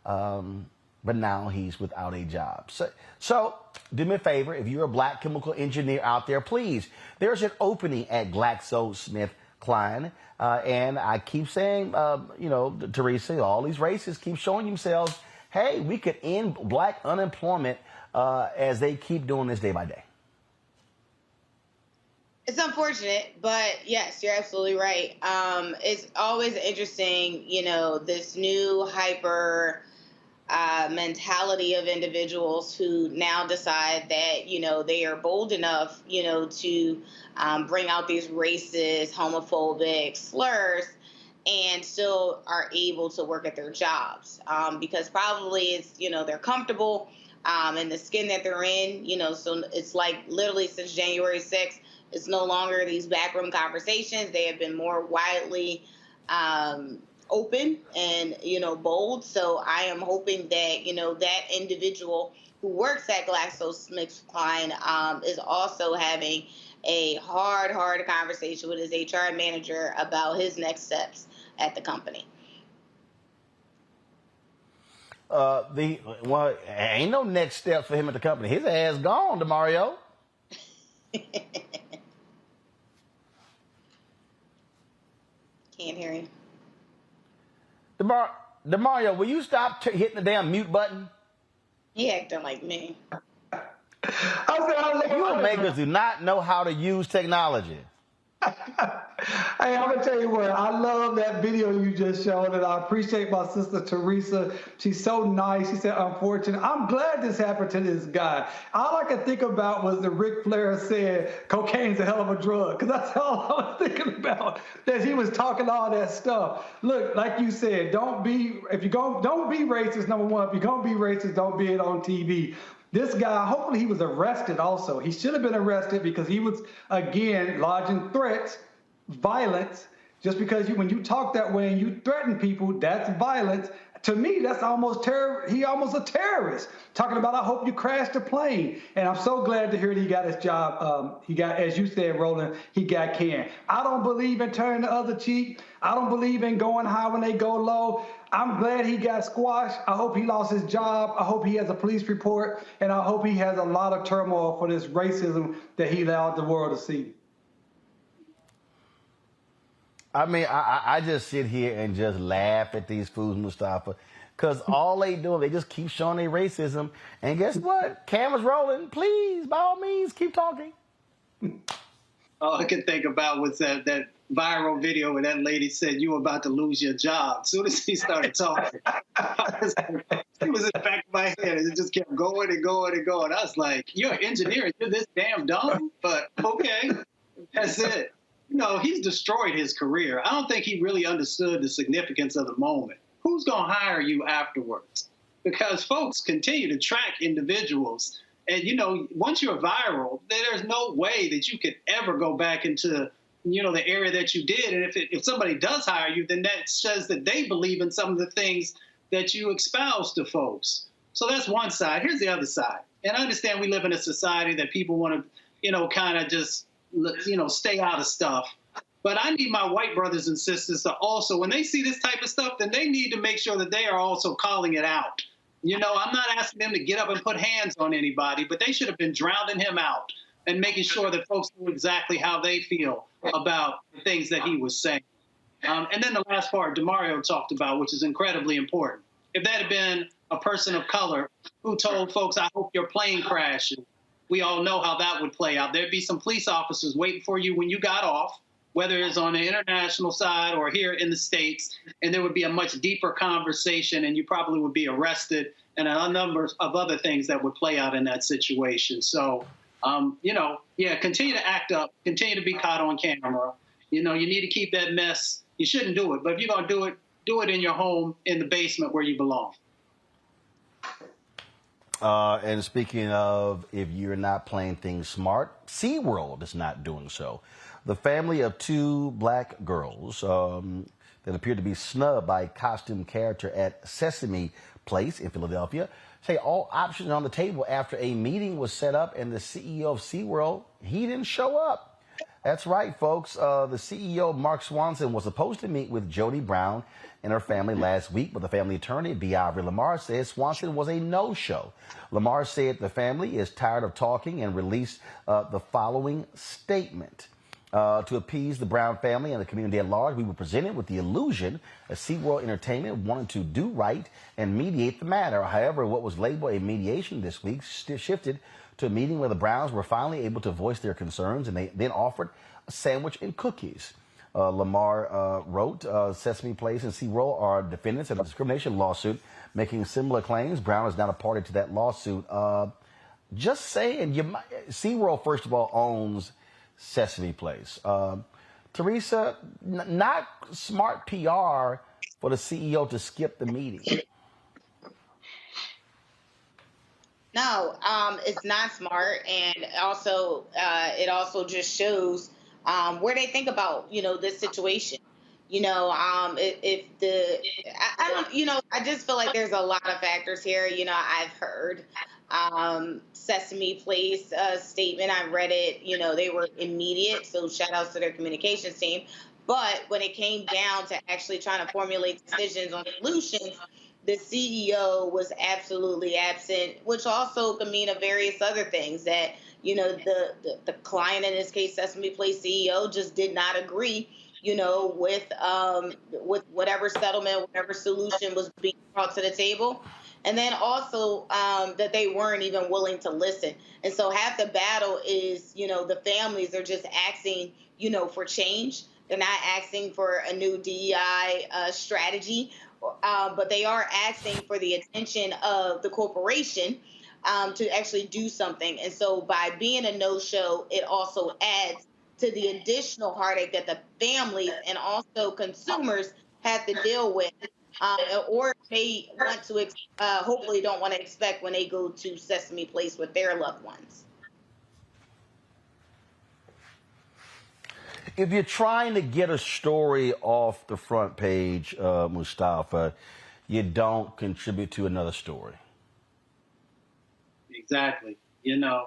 [SPEAKER 1] but now he's without a job. So do me a favor, if you're a black chemical engineer out there, please, there's an opening at GlaxoSmithKline. And I keep saying, Teresa, all these racists keep showing themselves, hey, we could end black unemployment as they keep doing this day by day.
[SPEAKER 13] It's unfortunate, but yes, you're absolutely right. It's always interesting, this new hyper mentality of individuals who now decide that, they are bold enough, to bring out these racist, homophobic slurs and still are able to work at their jobs because probably it's, they're comfortable in the skin that they're in, so it's like literally since January 6th, it's no longer these backroom conversations. They have been more widely open and, bold. So I am hoping that, that individual who works at GlaxoSmithKline is also having a hard conversation with his HR manager about his next steps at the company.
[SPEAKER 1] Ain't no next step for him at the company. His ass gone, DeMario.
[SPEAKER 13] Can't hear you.
[SPEAKER 1] DeMario, will you stop hitting the damn mute button?
[SPEAKER 13] He acting like me.
[SPEAKER 1] You makers do not know how to use technology.
[SPEAKER 3] Hey, I'm gonna tell you what, I love that video you just showed, and I appreciate my sister Teresa. She's so nice. She said, unfortunate. I'm glad this happened to this guy. All I could think about was the Ric Flair said, cocaine's a hell of a drug, because that's all I was thinking about, that he was talking all that stuff. Look, like you said, don't be racist, number one. If you're gonna be racist, don't be it on TV. This guy, hopefully he was arrested also. He should have been arrested because he was, again, lodging threats, violence. Just because when you talk that way and you threaten people, that's violence. To me, that's almost terror. He almost a terrorist. Talking about, I hope you crashed the plane. And I'm so glad to hear that he got his job. He got, as you said, Roland, he got canned. I don't believe in turning the other cheek. I don't believe in going high when they go low. I'm glad he got squashed. I hope he lost his job. I hope he has a police report. And I hope he has a lot of turmoil for this racism that he allowed the world to see.
[SPEAKER 1] I mean, I just sit here and just laugh at these fools, Mustafa, because all they do, they just keep showing their racism. And guess what? Camera's rolling. Please, by all means, keep talking.
[SPEAKER 6] All I could think about was that viral video where that lady said, you were about to lose your job. As soon as he started talking, it was in the back of my head. It just kept going and going and going. I was like, you're an engineer. You're this damn dumb? But okay, that's it. He's destroyed his career. I don't think he really understood the significance of the moment. Who's going to hire you afterwards? Because folks continue to track individuals. And, once you're viral, there's no way that you could ever go back into, the area that you did. And if somebody does hire you, then that says that they believe in some of the things that you espouse to folks. So that's one side. Here's the other side. And I understand we live in a society that people want to, kind of just, stay out of stuff. But I need my white brothers and sisters to also, when they see this type of stuff, then they need to make sure that they are also calling it out. I'm not asking them to get up and put hands on anybody, but they should have been drowning him out and making sure that folks knew exactly how they feel about the things that he was saying. And then the last part DeMario talked about, which is incredibly important. If that had been a person of color who told folks, I hope your plane crashes, we all know how that would play out. There'd be some police officers waiting for you when you got off, whether it's on the international side or here in the States, and there would be a much deeper conversation, and you probably would be arrested, and a number of other things that would play out in that situation. So, continue to act up, continue to be caught on camera. You need to keep that mess. You shouldn't do it, but if you're going to do it in your home, in the basement where you belong.
[SPEAKER 1] And speaking of, if you're not playing things smart, SeaWorld is not doing so. The family of two black girls that appeared to be snubbed by a costume character at Sesame Place in Philadelphia say all options are on the table after a meeting was set up and the CEO of SeaWorld, he didn't show up. That's right, folks. The CEO, Mark Swanson, was supposed to meet with Jody Brown and her family last week, but the family attorney, B.I. Lamar, says Swanson was a no-show. Lamar said the family is tired of talking and released the following statement. To appease the Brown family and the community at large, we were presented with the illusion that SeaWorld Entertainment wanted to do right and mediate the matter. However, what was labeled a mediation this week shifted to a meeting where the Browns were finally able to voice their concerns, and they then offered a sandwich and cookies. Lamar wrote, Sesame Place and SeaWorld are defendants in a discrimination lawsuit making similar claims. Brown is not a party to that lawsuit. Just saying, SeaWorld, first of all, owns Sesame Place. Teresa, not smart PR for the CEO to skip the meeting.
[SPEAKER 13] No, it's not smart, and also it also just shows where they think about this situation. I just feel like there's a lot of factors here. I've heard Sesame Place statement. I read it. They were immediate, so shout outs to their communications team. But when it came down to actually trying to formulate decisions on solutions, the CEO was absolutely absent, which also could mean of various other things that, the client, in this case, Sesame Place CEO, just did not agree, with whatever settlement, whatever solution was being brought to the table. And then also that they weren't even willing to listen. And so half the battle is, the families are just asking, for change. They're not asking for a new DEI strategy. But they are asking for the attention of the corporation to actually do something. And so by being a no-show, it also adds to the additional heartache that the families and also consumers have to deal with, or they want to, hopefully don't want to expect when they go to Sesame Place with their loved ones.
[SPEAKER 1] If you're trying to get a story off the front page, Mustafa, you don't contribute to another story.
[SPEAKER 6] Exactly. The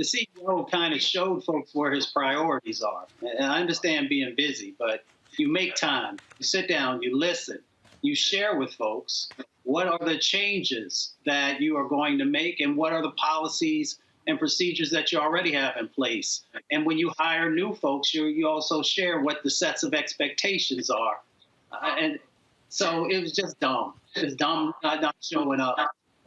[SPEAKER 6] CEO kind of showed folks where his priorities are. And I understand being busy, but you make time, you sit down, you listen, you share with folks what are the changes that you are going to make and what are the policies and procedures that you already have in place. And when you hire new folks, you also share what the sets of expectations are. And so it was just dumb. It was dumb not showing up.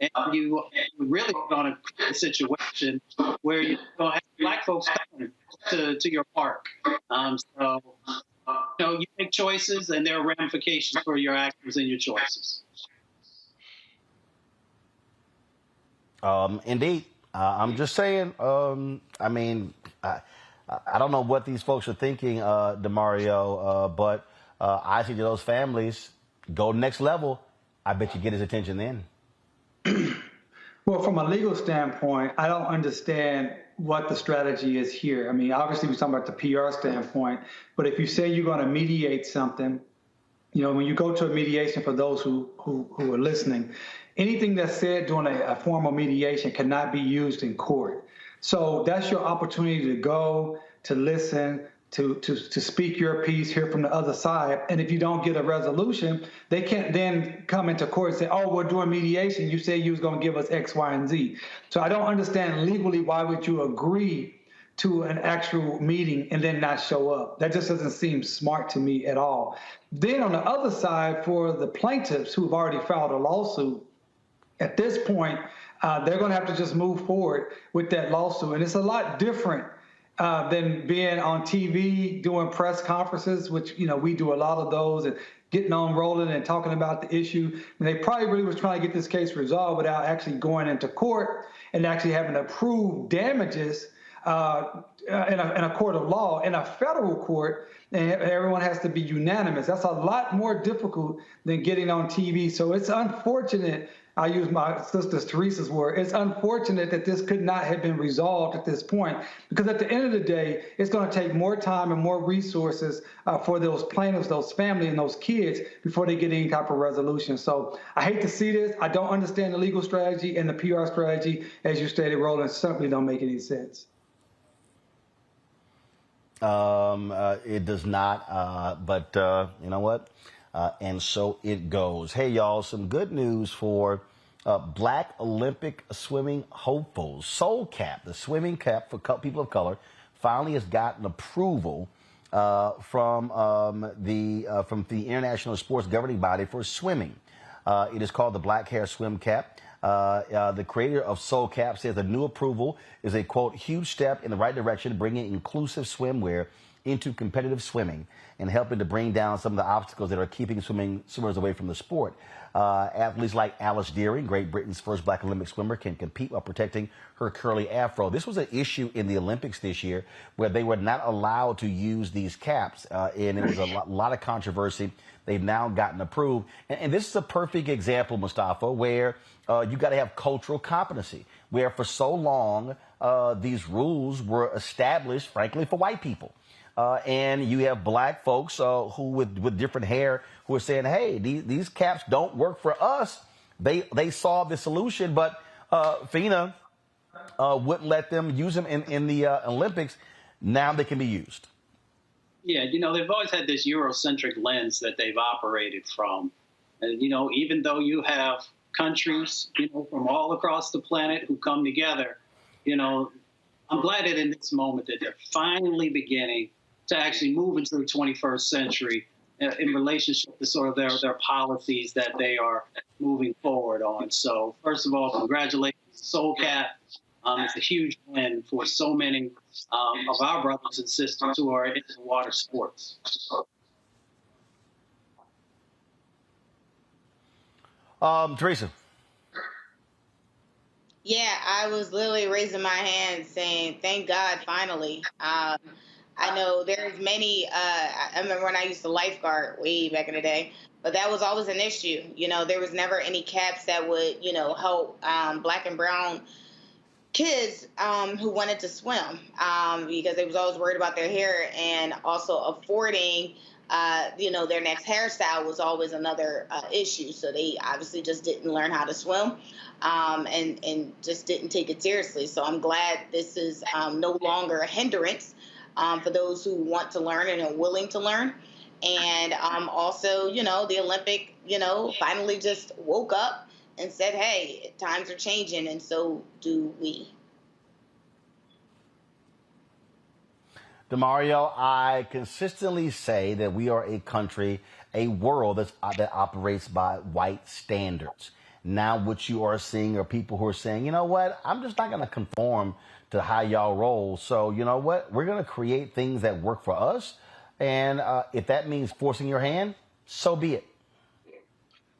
[SPEAKER 6] And you really going to create a situation where you're going to have black folks coming to your park. You make choices and there are ramifications for your actions and your choices.
[SPEAKER 1] Indeed. I'm just saying, I don't know what these folks are thinking, DeMario, but I think to those families, go next level. I bet you get his attention then.
[SPEAKER 3] Well, from a legal standpoint, I don't understand what the strategy is here. Obviously, we're talking about the PR standpoint, but if you say you're going to mediate something, when you go to a mediation, for those who are listening, anything that's said during a formal mediation cannot be used in court. So that's your opportunity to go, to listen, to speak your piece, hear from the other side. And if you don't get a resolution, they can't then come into court and say, oh, we're doing mediation. You said you was going to give us X, Y, and Z. So I don't understand legally why would you agree to an actual meeting and then not show up. That just doesn't seem smart to me at all. Then on the other side, for the plaintiffs who've already filed a lawsuit, at this point, they're going to have to just move forward with that lawsuit. And it's a lot different than being on TV, doing press conferences, which, we do a lot of those, and getting on rolling and talking about the issue. And they probably really was trying to get this case resolved without actually going into court and actually having to prove damages in a court of law. In a federal court, everyone has to be unanimous. That's a lot more difficult than getting on TV. So it's unfortunate. I use my sister Teresa's word. It's unfortunate that this could not have been resolved at this point, because at the end of the day, it's going to take more time and more resources for those plaintiffs, those families, and those kids before they get any type of resolution. So I hate to see this. I don't understand the legal strategy, and the PR strategy, as you stated, Roland, certainly don't make any sense.
[SPEAKER 1] It does not, but you know what? And so it goes. Hey, y'all, some good news for Black Olympic swimming hopefuls. Soul Cap, the swimming cap for people of color, finally has gotten approval from the International Sports Governing Body for swimming. It is called the Black Hair Swim Cap. The creator of Soul Cap says the new approval is a, quote, huge step in the right direction, bringing inclusive swimwear into competitive swimming and helping to bring down some of the obstacles that are keeping swimmers away from the sport. Athletes like Alice Dearing, Great Britain's first Black Olympic swimmer, can compete while protecting her curly afro. This was an issue in the Olympics this year where they were not allowed to use these caps, and it was a lot of controversy. They've now gotten approved. And this is a perfect example, Mustafa, where you got to have cultural competency, where for so long these rules were established, frankly, for white people. And you have black folks who with different hair who are saying, hey, these caps don't work for us. They saw the solution, but FINA wouldn't let them use them in the Olympics. Now they can be used.
[SPEAKER 6] Yeah, they've always had this Eurocentric lens that they've operated from. And, even though you have countries, from all across the planet who come together, I'm glad that in this moment that they're finally beginning to actually move into the 21st century in relationship to sort of their policies that they are moving forward on. So first of all, congratulations, Soul Cap. It's a huge win for so many of our brothers and sisters who are into water sports.
[SPEAKER 1] Teresa.
[SPEAKER 13] Yeah, I was literally raising my hand saying, thank God, finally. I know there's many, I remember when I used to lifeguard way back in the day, but that was always an issue. There was never any caps that would, help black and brown kids who wanted to swim because they was always worried about their hair, and also affording, their next hairstyle was always another issue. So they obviously just didn't learn how to swim and just didn't take it seriously. So I'm glad this is no longer a hindrance for those who want to learn and are willing to learn. And also, the Olympic, finally just woke up and said, hey, times are changing, and so do we.
[SPEAKER 1] DeMario, I consistently say that we are a country, a world that operates by white standards. Now what you are seeing are people who are saying, you know what, I'm just not going to conform to how y'all roll. So you know what, we're going to create things that work for us. And if that means forcing your hand, so be it.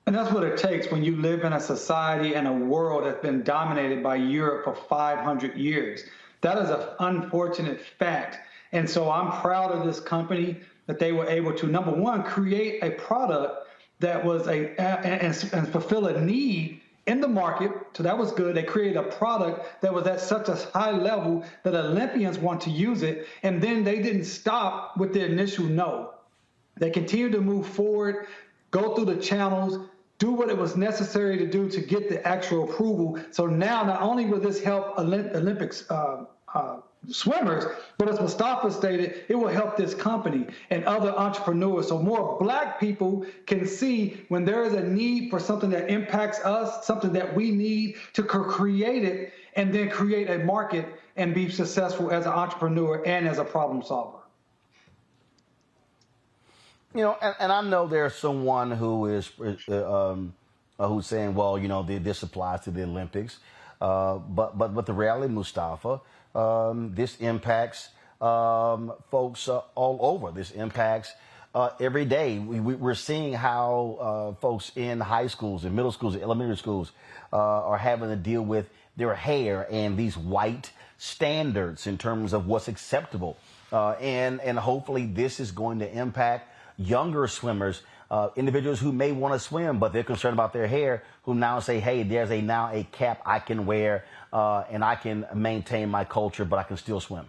[SPEAKER 3] And that's what it takes when you live in a society and a world that's been dominated by Europe for 500 years. That is an unfortunate fact. And so I'm proud of this company that they were able to, number one, create a product that was and fulfill a need in the market. So that was good. They created a product that was at such a high level that Olympians want to use it. And then they didn't stop with the initial no. They continue to move forward, go through the channels, do what it was necessary to do to get the actual approval. So now, not only will this help Olympics swimmers, but as Mustafa stated, it will help this company and other entrepreneurs. So more Black people can see when there is a need for something that impacts us, something that we need to create it, and then create a market and be successful as an entrepreneur and as a problem solver.
[SPEAKER 1] You know, and I know there's someone who is who's saying, well, you know, this applies to the Olympics, but the reality, Mustafa, this impacts folks all over. This impacts every day. We're seeing how folks in high schools, in middle schools, elementary schools are having to deal with their hair and these white standards in terms of what's acceptable, and hopefully this is going to impact younger swimmers, individuals who may want to swim, but they're concerned about their hair, who now say, hey, there's now a cap I can wear and I can maintain my culture, but I can still swim.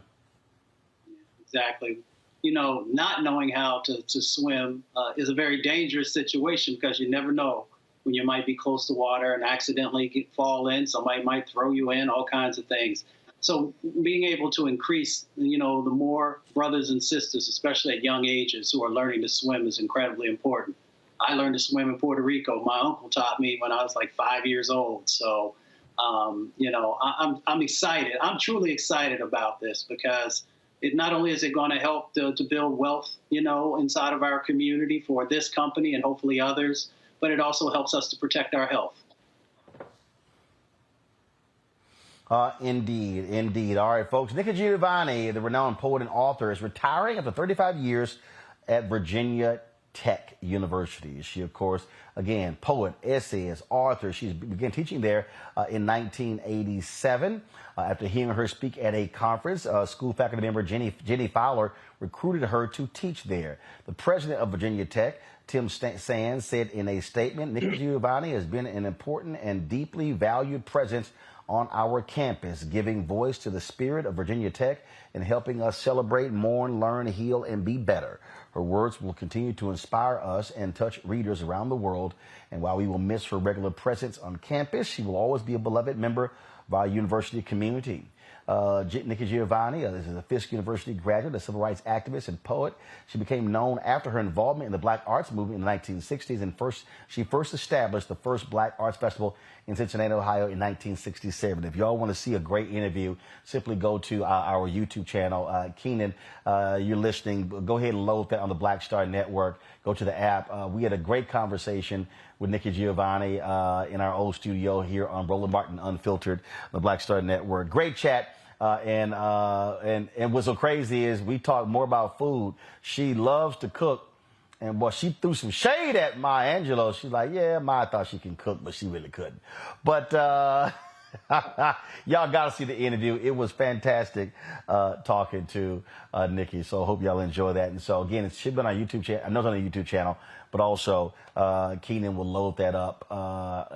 [SPEAKER 6] Exactly. You know, not knowing how to swim is a very dangerous situation because you never know when you might be close to water and accidentally fall in. Somebody might throw you in, all kinds of things. So being able to increase, you know, the more brothers and sisters, especially at young ages, who are learning to swim is incredibly important. I learned to swim in Puerto Rico. My uncle taught me when I was like 5 years old. So, you know, I'm excited. I'm truly excited about this because it not only is it going to help to build wealth, you know, inside of our community for this company and hopefully others, but it also helps us to protect our health.
[SPEAKER 1] Indeed, indeed. All right, folks. Nikki Giovanni, the renowned poet and author, is retiring after 35 years at Virginia Tech University. She, of course, again, poet, essayist, author. She began teaching there in 1987. After hearing her speak at a conference, school faculty member Jenny Fowler recruited her to teach there. The president of Virginia Tech, Tim Sands, said in a statement, Nikki Giovanni has been an important and deeply valued presence on our campus, giving voice to the spirit of Virginia Tech and helping us celebrate, mourn, learn, heal, and be better. Her words will continue to inspire us and touch readers around the world. And while we will miss her regular presence on campus, she will always be a beloved member of our university community. Nikki Giovanni is a Fisk University graduate, a civil rights activist and poet. She became known after her involvement in the Black Arts Movement in the 1960s, and she first established the first Black Arts Festival in Cincinnati, Ohio in 1967. If y'all want to see a great interview, simply go to our YouTube channel. Keenan, you're listening. Go ahead and load that on the Black Star Network. Go to the app. We had a great conversation with Nikki Giovanni in our old studio here on Roland Martin Unfiltered, the Black Star Network. Great chat. And what's so crazy is we talk more about food. She loves to cook. And boy, she threw some shade at Maya Angelou. She's like, yeah, Maya thought she can cook, but she really couldn't. But y'all got to see the interview. It was fantastic talking to Nikki. So I hope y'all enjoy that. And so, again, it should be on our YouTube channel. I know it's on the YouTube channel, but also Keenan will load that up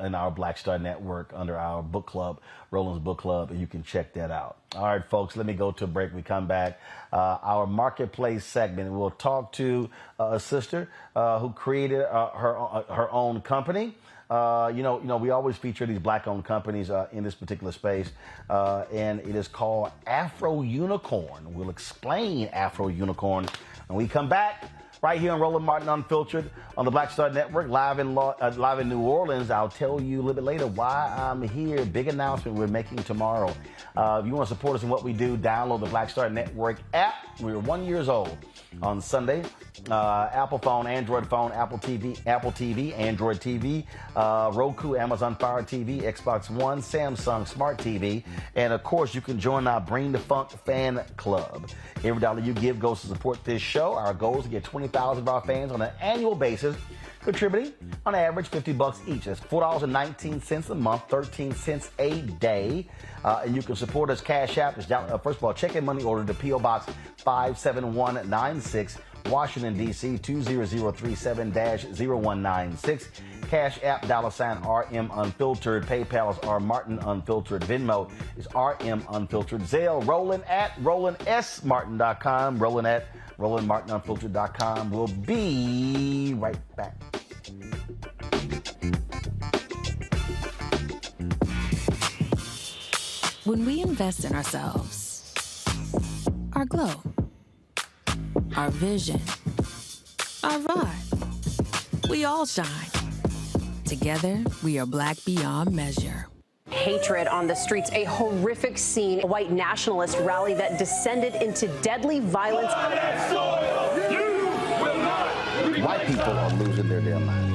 [SPEAKER 1] in our Black Star Network under our book club, Roland's Book Club, and you can check that out. All right, folks, let me go to a break. We come back. Our marketplace segment. We'll talk to a sister who created her own company. You know, we always feature these Black-owned companies in this particular space, and it is called Afro Unicorn. We'll explain Afro Unicorn when we come back. Right here on Roland Martin Unfiltered on the Black Star Network, live in New Orleans. I'll tell you a little bit later why I'm here. Big announcement we're making tomorrow. If you want to support us in what we do, download the Black Star Network app. We were 1 year old on Sunday. Apple phone, Android phone, Apple TV, Android TV, Roku, Amazon Fire TV, Xbox One, Samsung Smart TV, and of course you can join our Bring the Funk fan club. Every dollar you give goes to support this show. Our goal is to get 20,000 of our fans on an annual basis, contributing on average $50 each. That's $4.19 a month, 13 cents a day. And you can support us Cash App. First of all, check in money order to P.O. Box 57196, Washington, D.C. 20037-0196. Cash App, $RM Unfiltered. PayPal is R Martin Unfiltered. Venmo is RM Unfiltered. Zelle, Roland at RolandSMartin.com. Roland at RolandMartinUnfiltered.com. We'll be right back.
[SPEAKER 15] When we invest in ourselves, our glow, our vision, our vibe, we all shine. Together, we are black beyond measure.
[SPEAKER 9] Hatred on the streets, a horrific scene, a white nationalist rally that descended into deadly violence.
[SPEAKER 18] White people are losing their damn minds.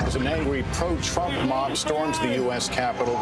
[SPEAKER 18] As an angry pro-Trump mob storms the U.S. Capitol,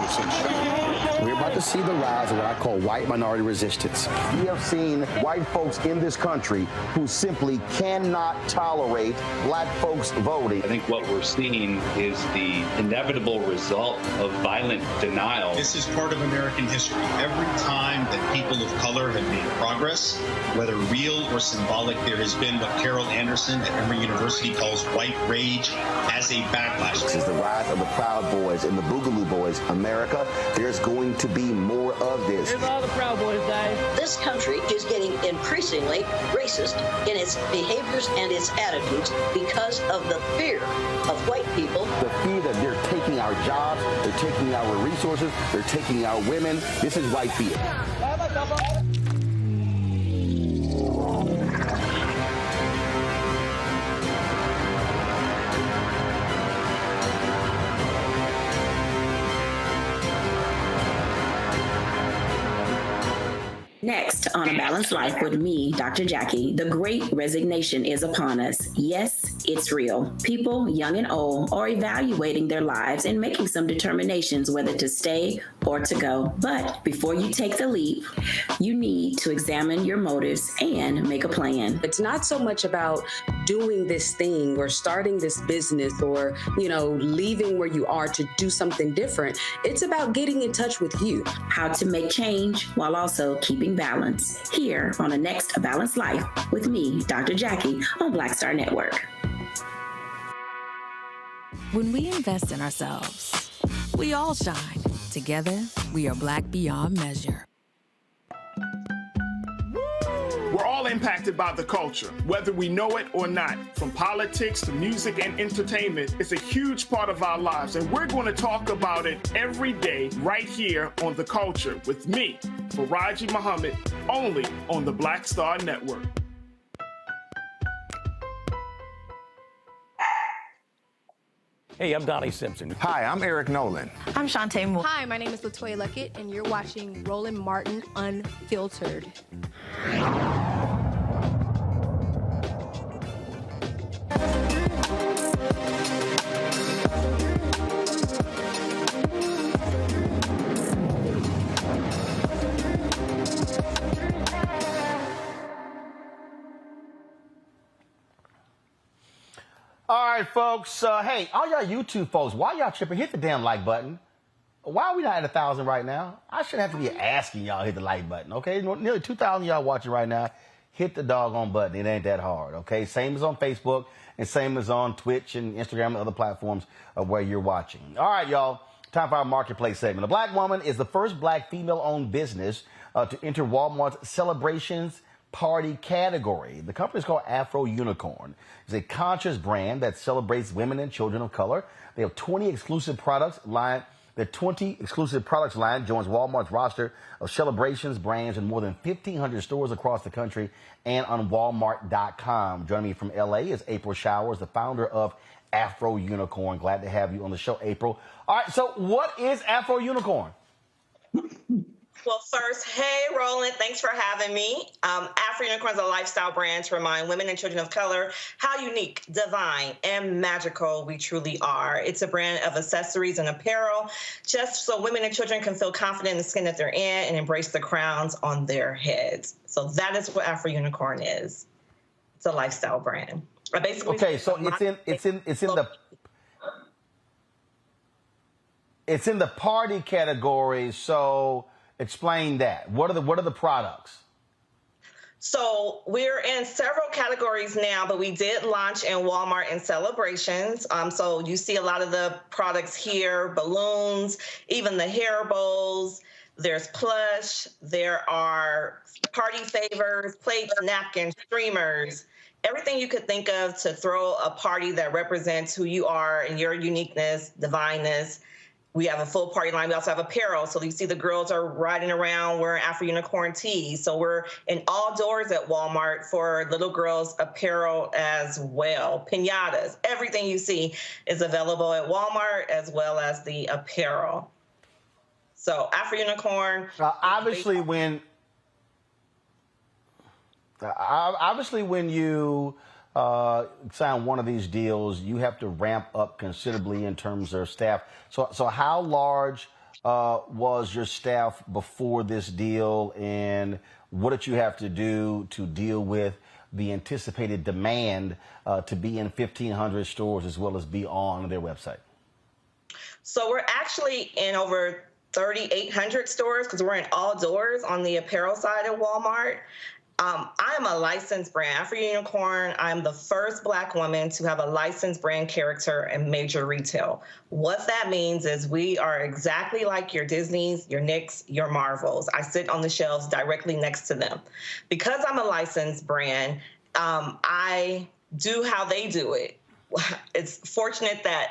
[SPEAKER 18] we're about to see the rise of what I call white minority resistance. We have seen white folks in this country who simply cannot tolerate black folks voting.
[SPEAKER 12] I think what we're seeing is the inevitable result of violent denial.
[SPEAKER 14] This is part of American history. Every time that people of color have made progress, whether real or symbolic, there has been what Carol Anderson at Emory University calls white rage as a backlash.
[SPEAKER 18] This is the rise of the Proud Boys and the Boogaloo Boys. America, there's going to be more of this.
[SPEAKER 19] Here's all the Proud Boys, guys.
[SPEAKER 20] This country is getting increasingly racist in its behaviors and its attitudes because of the fear of white people.
[SPEAKER 18] The fear that they're taking our jobs, they're taking our resources, they're taking our women. This is white fear.
[SPEAKER 22] Next on A Balanced Life with me, Dr. Jackie, the great resignation is upon us. Yes, it's real. People, young and old, are evaluating their lives and making some determinations whether to stay or to go. But before you take the leap, you need to examine your motives and make a plan.
[SPEAKER 17] It's not so much about doing this thing or starting this business or, leaving where you are to do something different. It's about getting in touch with you.
[SPEAKER 22] How to make change while also keeping balance. Here on the next A Balanced Life with me, Dr. Jackie, on Black Star Network.
[SPEAKER 15] When we invest in ourselves, we all shine. Together, we are black beyond measure.
[SPEAKER 26] We're all impacted by the culture, whether we know it or not. From politics to music and entertainment, it's a huge part of our lives, and we're going to talk about it every day right here on The Culture with me, Faraji Muhammad, only on the Black Star Network.
[SPEAKER 2] Hey, I'm Donnie Simpson.
[SPEAKER 28] Hi, I'm Eric Nolan.
[SPEAKER 25] I'm Shantae Moore. Hi, my name is LaToya Luckett, and you're watching Roland Martin Unfiltered.
[SPEAKER 1] All right, folks. Hey, all y'all YouTube folks, why y'all tripping? Hit the damn like button. Why are we not at 1,000 right now? I shouldn't have to be asking y'all to hit the like button, okay? Nearly 2,000 y'all watching right now. Hit the doggone button. It ain't that hard, okay? Same as on Facebook and same as on Twitch and Instagram and other platforms where you're watching. All right, y'all. Time for our marketplace segment. A black woman is the first black female-owned business to enter Walmart's Celebrations Party category. The company is called Afro Unicorn. It's a conscious brand that celebrates women and children of color. They have 20 exclusive products line. Their 20 exclusive products line joins Walmart's roster of celebrations brands in more than 1,500 stores across the country and on Walmart.com. Joining me from LA is April Showers, the founder of Afro Unicorn. Glad to have you on the show, April. All right, so what is Afro Unicorn?
[SPEAKER 29] Well, first, hey, Roland, thanks for having me. Afro Unicorn is a lifestyle brand to remind women and children of color how unique, divine, and magical we truly are. It's a brand of accessories and apparel just so women and children can feel confident in the skin that they're in and embrace the crowns on their heads. So that is what Afro Unicorn is. It's a lifestyle brand. I basically
[SPEAKER 1] so it's in the party category. So explain that. What are the products?
[SPEAKER 29] So we're in several categories now, but we did launch in Walmart and Celebrations. So you see a lot of the products here, balloons, even the hair bows. There's plush. There are party favors, plates, napkins, streamers, everything you could think of to throw a party that represents who you are and your uniqueness, divineness. We have a full party line. We also have apparel. So you see the girls are riding around wearing Afro Unicorn tees. So we're in all doors at Walmart for little girls apparel as well. Piñatas, everything you see is available at Walmart as well as the apparel. So Afro Unicorn.
[SPEAKER 1] Obviously, when you sign one of these deals, you have to ramp up considerably in terms of staff. So how large was your staff before this deal, and what did you have to do to deal with the anticipated demand to be in 1,500 stores as well as be on their website?
[SPEAKER 29] So we're actually in over 3,800 stores because we're in all doors on the apparel side at Walmart. I am a licensed brand. Afro Unicorn, I'm the first Black woman to have a licensed brand character in major retail. What that means is we are exactly like your Disneys, your Nicks, your Marvels. I sit on the shelves directly next to them. Because I'm a licensed brand, I do how they do it. It's fortunate that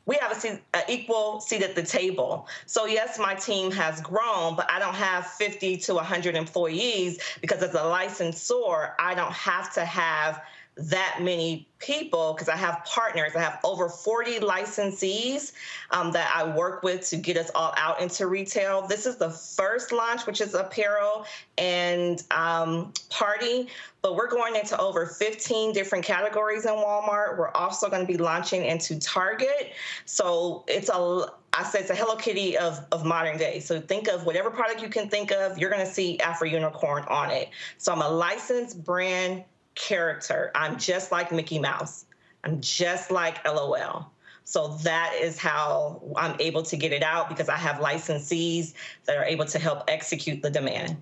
[SPEAKER 29] we have an equal seat at the table. So yes, my team has grown, but I don't have 50 to 100 employees because as a licensor, I don't have to have that many people because I have partners. I have over 40 licensees that I work with to get us all out into retail. This is the first launch, which is apparel and party, but we're going into over 15 different categories in Walmart. We're also going to be launching into Target. So it's it's a Hello Kitty of modern day. So think of whatever product you can think of, you're going to see Afro Unicorn on it. So I'm a licensed brand character. I'm just like Mickey Mouse. I'm just like LOL. So that is how I'm able to get it out because I have licensees that are able to help execute the demand.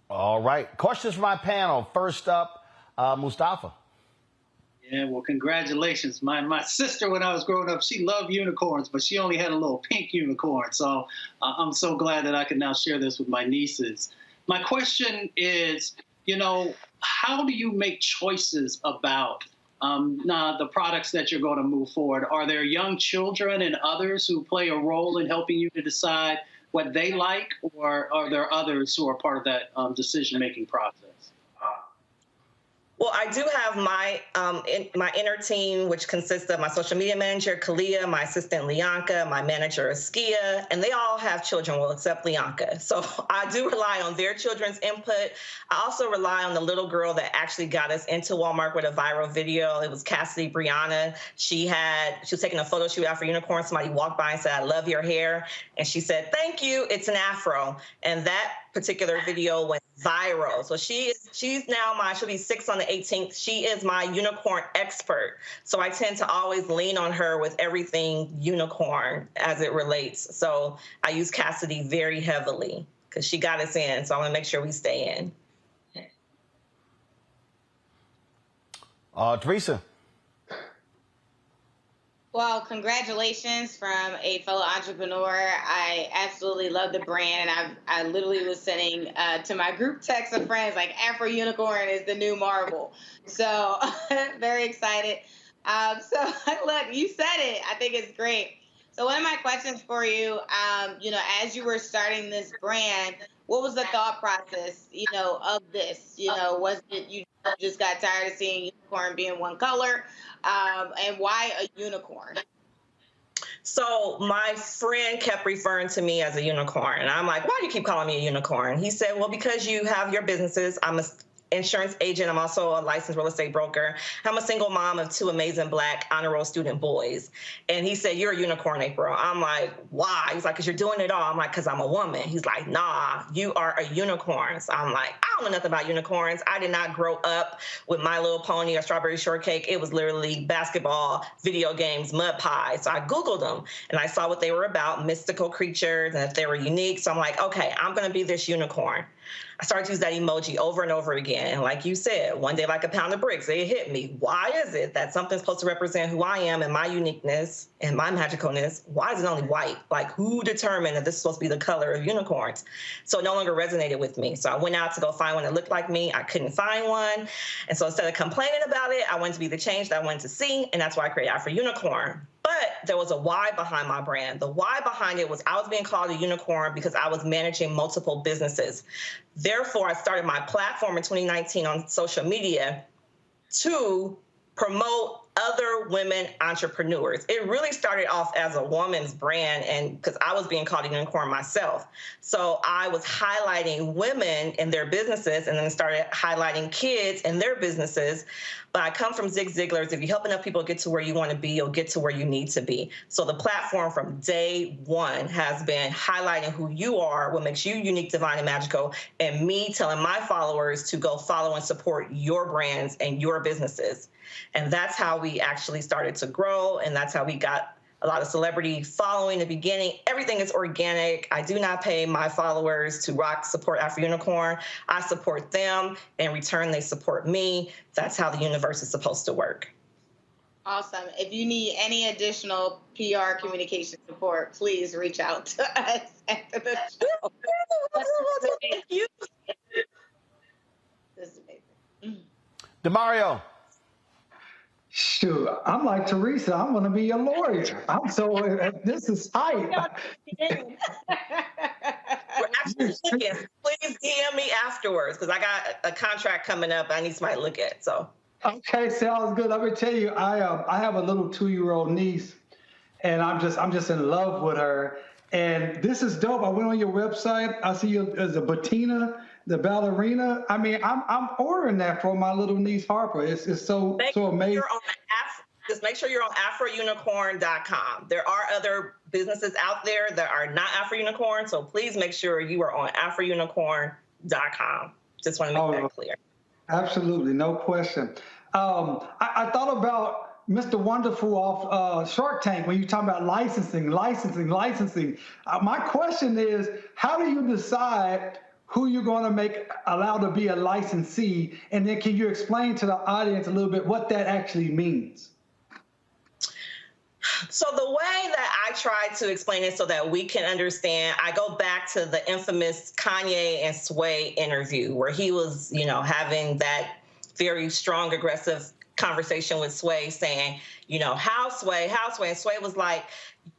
[SPEAKER 1] All right. Questions for my panel. First up, Mustafa.
[SPEAKER 6] Yeah, well, congratulations. My sister, when I was growing up, she loved unicorns, but she only had a little pink unicorn. So I'm so glad that I can now share this with my nieces. My question is, how do you make choices about the products that you're going to move forward? Are there young children and others who play a role in helping you to decide what they like, or are there others who are part of that decision-making process?
[SPEAKER 29] Well, I do have my inner team, which consists of my social media manager, Kalia, my assistant, Leonka, my manager, Askia, and they all have children, well, except Leonka. So I do rely on their children's input. I also rely on the little girl that actually got us into Walmart with a viral video. It was Cassidy Brianna. She was taking a photo shoot after Unicorn. Somebody walked by and said, "I love your hair." And she said, "Thank you, it's an afro." And that particular video went viral. So she's now she'll be 6 on the 18th. She is my unicorn expert. So I tend to always lean on her with everything unicorn as it relates. So I use Cassidy very heavily because she got us in. So I want to make sure we stay in.
[SPEAKER 1] Teresa.
[SPEAKER 13] Well, congratulations from a fellow entrepreneur. I absolutely love the brand. And I literally was sending to my group text of friends, like, Afro Unicorn is the new Marvel. So very excited. So look, you said it. I think it's great. So one of my questions for you, as you were starting this brand, what was the thought process, of this? Was it you just got tired of seeing unicorn being one color? And why a unicorn?
[SPEAKER 29] So my friend kept referring to me as a unicorn. And I'm like, why do you keep calling me a unicorn? He said, well, because you have your businesses. I'm insurance agent. I'm also a licensed real estate broker. I'm a single mom of 2 amazing Black honor roll student boys. And he said, "You're a unicorn, April." I'm like, "Why?" He's like, "Because you're doing it all." I'm like, "Because I'm a woman." He's like, "Nah, you are a unicorn." So I'm like, I don't know nothing about unicorns. I did not grow up with My Little Pony or Strawberry Shortcake. It was literally basketball, video games, mud pies. So I Googled them and I saw what they were about, mystical creatures, and if they were unique. So I'm like, okay, I'm going to be this unicorn. I started to use that emoji over and over again. And like you said, one day like a pound of bricks, it hit me. Why is it that something's supposed to represent who I am and my uniqueness and my magicalness? Why is it only white? Like, who determined that this is supposed to be the color of unicorns? So it no longer resonated with me. So I went out to go find one that looked like me. I couldn't find one. And so instead of complaining about it, I wanted to be the change that I wanted to see. And that's why I created Afro Unicorn. But there was a why behind my brand. The why behind it was I was being called a unicorn because I was managing multiple businesses. Therefore, I started my platform in 2019 on social media to promote other women entrepreneurs. It really started off as a woman's brand, and because I was being called a unicorn myself. So I was highlighting women in their businesses and then started highlighting kids in their businesses. But I come from Zig Ziglar's. If you help enough people get to where you want to be, you'll get to where you need to be. So the platform from day one has been highlighting who you are, what makes you unique, divine, and magical, and me telling my followers to go follow and support your brands and your businesses. And that's how we actually started to grow, and that's how we got a lot of celebrity following in the beginning. Everything is organic. I do not pay my followers to support Afro Unicorn. I support them. In return, they support me. That's how the universe is supposed to work.
[SPEAKER 13] Awesome. If you need any additional PR communication support, please reach out to us after the show.
[SPEAKER 29] Thank you.
[SPEAKER 13] This is amazing.
[SPEAKER 1] DeMario.
[SPEAKER 3] Shoot, I'm like Teresa. I'm going to be a lawyer. This is hype.
[SPEAKER 29] We're actually looking. Please DM me afterwards because I got a contract coming up I need somebody to look at. So.
[SPEAKER 3] Okay, sounds good. Let me tell you, I have a little 2-year-old niece, and I'm just in love with her. And this is dope. I went on your website. I see you as a Bettina, the ballerina. I mean, I'm ordering that for my little niece Harper. It's so amazing.
[SPEAKER 29] Just make sure you're on AfroUnicorn.com. There are other businesses out there that are not Afro Unicorn, so please make sure you are on AfroUnicorn.com. Just want to make that clear.
[SPEAKER 3] Absolutely, no question. I thought about Mr. Wonderful off Shark Tank when you're talking about licensing. My question is, how do you decide who you're going to make allowed to be a licensee? And then can you explain to the audience a little bit what that actually means?
[SPEAKER 29] So the way that I try to explain it so that we can understand, I go back to the infamous Kanye and Sway interview where he was, having that very strong, aggressive conversation with Sway saying, how Sway? And Sway was like,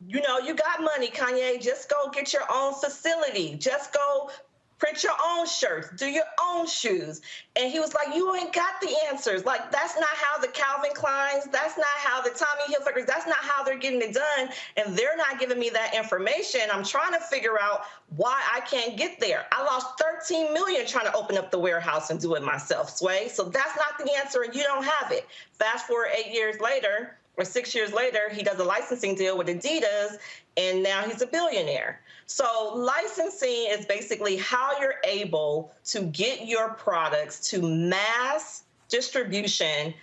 [SPEAKER 29] you got money, Kanye, just go get your own facility. Just go print your own shirts, do your own shoes. And he was like, you ain't got the answers. Like, that's not how the Calvin Kleins, that's not how the Tommy Hilfigers, that's not how they're getting it done. And they're not giving me that information. I'm trying to figure out why I can't get there. I lost $13 million trying to open up the warehouse and do it myself, Sway. So that's not the answer, and you don't have it. Fast forward 8 years later, or 6 years later, he does a licensing deal with Adidas, and now he's a billionaire. So licensing is basically how you're able to get your products to mass distribution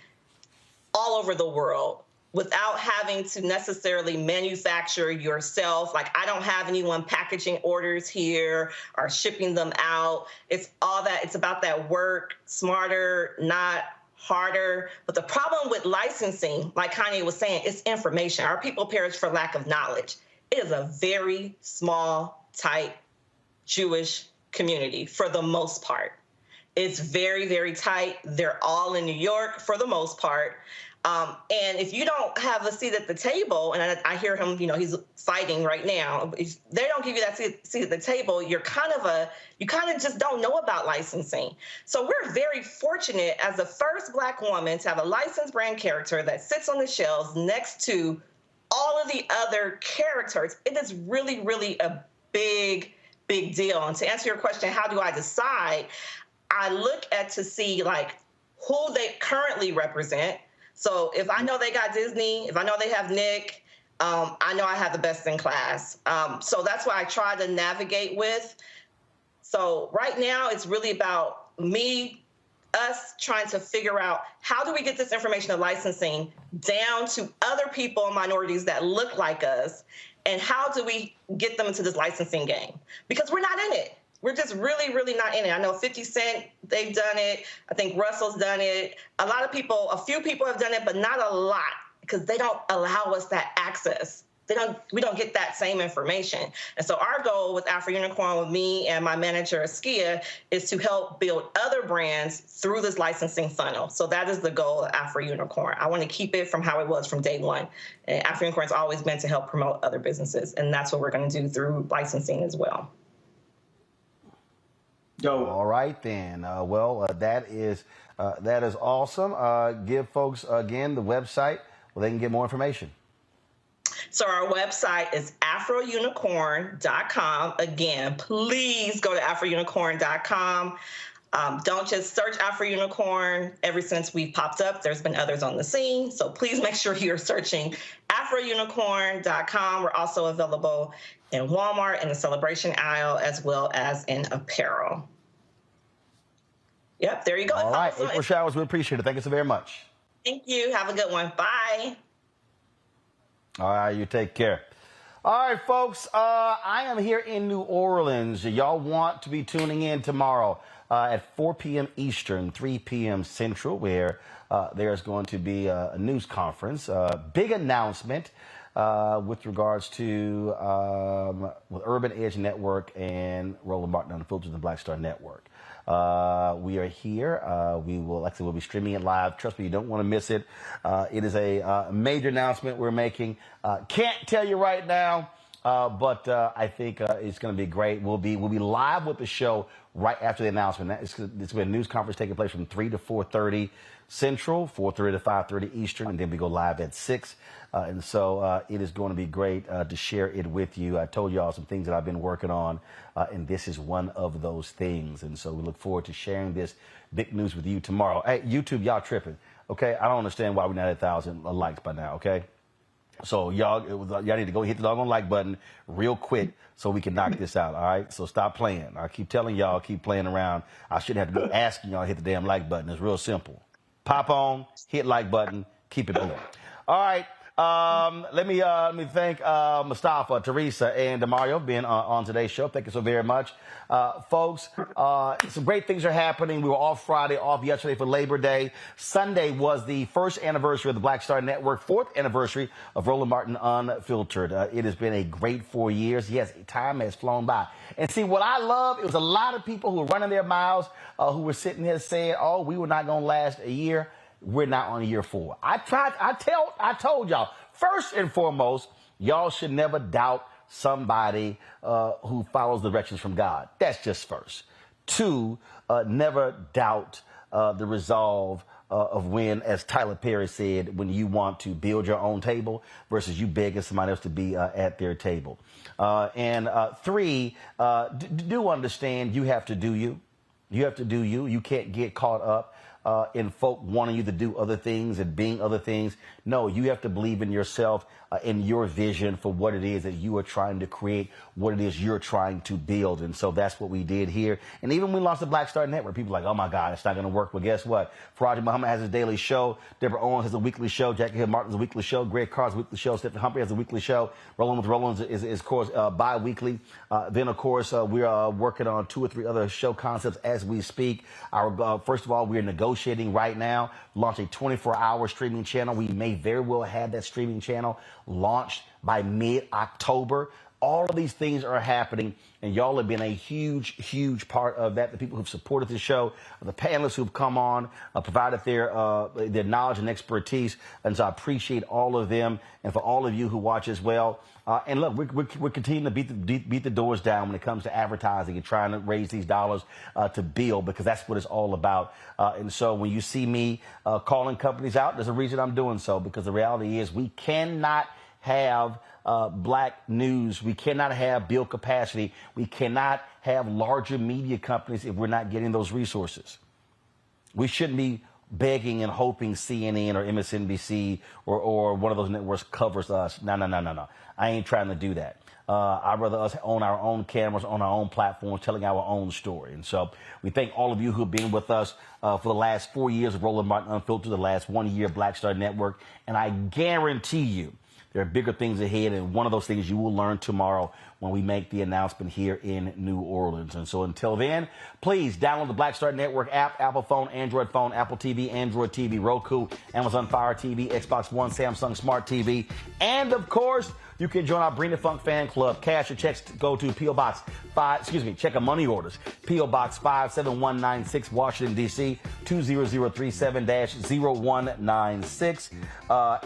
[SPEAKER 29] all over the world without having to necessarily manufacture yourself. Like, I don't have anyone packaging orders here or shipping them out. It's all that. It's about that work smarter, not harder. But the problem with licensing, like Kanye was saying, is information. Our people perish for lack of knowledge. It is a very small, tight Jewish community for the most part. It's very, very tight. They're all in New York for the most part. And if you don't have a seat at the table, and I hear him, he's fighting right now. If they don't give you that seat at the table, you kind of just don't know about licensing. So we're very fortunate as the first Black woman to have a licensed brand character that sits on the shelves next to all of the other characters. It is really, really a big, big deal. And to answer your question, how do I decide? I look at to see like who they currently represent. So if I know they got Disney, if I know they have Nick, I know I have the best in class. So that's what I try to navigate with. So right now it's really about us trying to figure out how do we get this information of licensing down to other people and minorities that look like us, and how do we get them into this licensing game? Because we're not in it. We're just really, really not in it. I know 50 Cent, they've done it. I think Russell's done it. A few people have done it, but not a lot, because they don't allow us that access. We don't get that same information. And so our goal with Afro Unicorn, with me and my manager, Askia, is to help build other brands through this licensing funnel. So that is the goal of Afro Unicorn. I want to keep it from how it was from day one. And Afro Unicorn's always been to help promote other businesses. And that's what we're going to do through licensing as well.
[SPEAKER 1] All right, then. That is awesome. Give folks, again, the website where they can get more information.
[SPEAKER 29] So our website is afrounicorn.com. Again, please go to afrounicorn.com. Don't just search Afro Unicorn. Ever since we've popped up, there's been others on the scene. So please make sure you're searching afrounicorn.com. We're also available in Walmart in the celebration aisle, as well as in apparel. Yep, there you go.
[SPEAKER 1] All right, April Showers, we appreciate it. Thank you so very much.
[SPEAKER 29] Thank you. Have a good one. Bye.
[SPEAKER 1] All right, you take care. All right, folks, I am here in New Orleans. Y'all want to be tuning in tomorrow at 4 p.m. Eastern, 3 p.m. Central, where there's going to be a news conference, big announcement with regards to with Urban Edge Network and Roland Martin Unfiltered, the Black Star Network. We are here. We'll be streaming it live. Trust me, you don't want to miss it. It is a major announcement we're making. Can't tell you right now, but I think it's going to be great. We'll be live with the show right after the announcement. It's going to be a news conference taking place from 3 to 4:30 Central, 4:30 to 5:30 Eastern, and then we go live at 6. And so it is going to be great to share it with you. I told y'all some things that I've been working on, and this is one of those things. And so we look forward to sharing this big news with you tomorrow. Hey, YouTube, y'all tripping, okay? I don't understand why we're not at 1,000 likes by now, okay? So y'all need to go hit the doggone like button real quick so we can knock this out, all right? So stop playing. I keep telling y'all, keep playing around. I shouldn't have to be asking y'all to hit the damn like button. It's real simple. Pop on, hit like button, keep it moving. All right. Let me thank Mustafa, Teresa, and Demario being on today's show. Thank you so very much. Folks, some great things are happening. We were off Friday, off yesterday for Labor Day. Sunday was the first anniversary of the Black Star Network, 4th anniversary of Roland Martin Unfiltered. It has been a great 4 years. Yes, time has flown by. And see, what I love, it was a lot of people who were running their mouths, who were sitting here saying, oh, we were not going to last a year. We're not on year 4. I told y'all, first and foremost, y'all should never doubt somebody who follows directions from God. That's just first. 2, never doubt the resolve of when, as Tyler Perry said, when you want to build your own table versus you begging somebody else to be at their table. And 3, do understand you have to do you. You have to do you. You can't get caught up in folk wanting you to do other things and being other things. No, you have to believe in yourself, in your vision for what it is that you are trying to create, what it is you're trying to build. And so that's what we did here. And even when we launched the Black Star Network, people are like, oh my God, it's not going to work. Well, guess what? Faraji Muhammad has his daily show. Deborah Owens has a weekly show. Jackie Hill Martin has a weekly show. Greg Carr's a weekly show. Stephen Humphrey has a weekly show. Rolling with Rollins is of course, bi-weekly. Then, of course, we are working on 2 or 3 other show concepts as we speak. First of all, we are negotiating right now, launch a 24-hour streaming channel. We may very well have that streaming channel launched by mid-October. All of these things are happening, and y'all have been a huge, huge part of that. The people who've supported the show, the panelists who've come on, provided their knowledge and expertise, and so I appreciate all of them, and for all of you who watch as well. And look, we're continuing to beat the doors down when it comes to advertising and trying to raise these dollars to build, because that's what it's all about. And so when you see me calling companies out, there's a reason I'm doing so, because the reality is we cannot have black news. We cannot have build capacity. We cannot have larger media companies if we're not getting those resources. We shouldn't be begging and hoping CNN or MSNBC or one of those networks covers us. No. I ain't trying to do that. I'd rather us own our own cameras, on our own platforms, telling our own story. And so we thank all of you who have been with us for the last 4 years of Roland Martin Unfiltered, the last 1 year of Black Star Network. And I guarantee you there are bigger things ahead. And one of those things you will learn tomorrow when we make the announcement here in New Orleans. And so until then, please download the Black Star Network app, Apple phone, Android phone, Apple TV, Android TV, Roku, Amazon Fire TV, Xbox One, Samsung Smart TV. And of course, you can join our Bring the Funk fan club. Cash or checks go to P.O. Box 5, check of money orders. P.O. Box 57196, Washington, D.C., 20037-0196.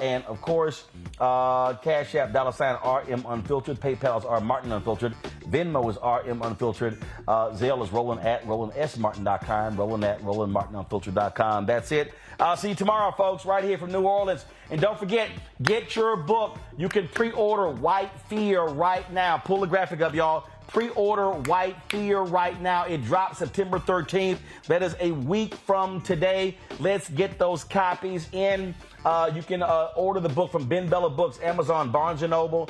[SPEAKER 1] And of course, Cash App, $RM Unfiltered. PayPal is R Martin Unfiltered. Venmo is RM Unfiltered. Zelle is Roland@RolandSMartin.com. Roland@RolandMartinUnfiltered.com. That's it. I'll see you tomorrow, folks, right here from New Orleans. And don't forget, get your book. You can pre-order White Fear right now. Pull the graphic up, y'all. Pre-order White Fear right now. It drops September 13th. That is a week from today. Let's get those copies in. You can order the book from Ben Bella Books, Amazon, Barnes & Noble,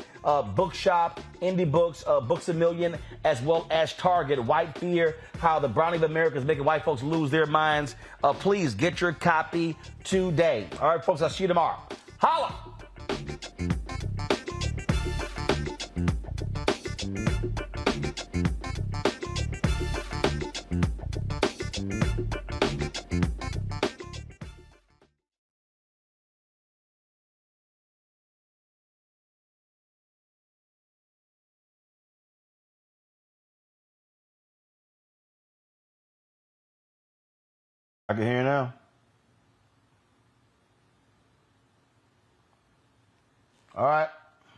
[SPEAKER 1] Bookshop, Indie Books, Books A Million, as well as Target. White Fear, How the Browning of America is Making White Folks Lose Their Minds. Please get your copy today. All right, folks, I'll see you tomorrow. Holla! I can hear you now. All right.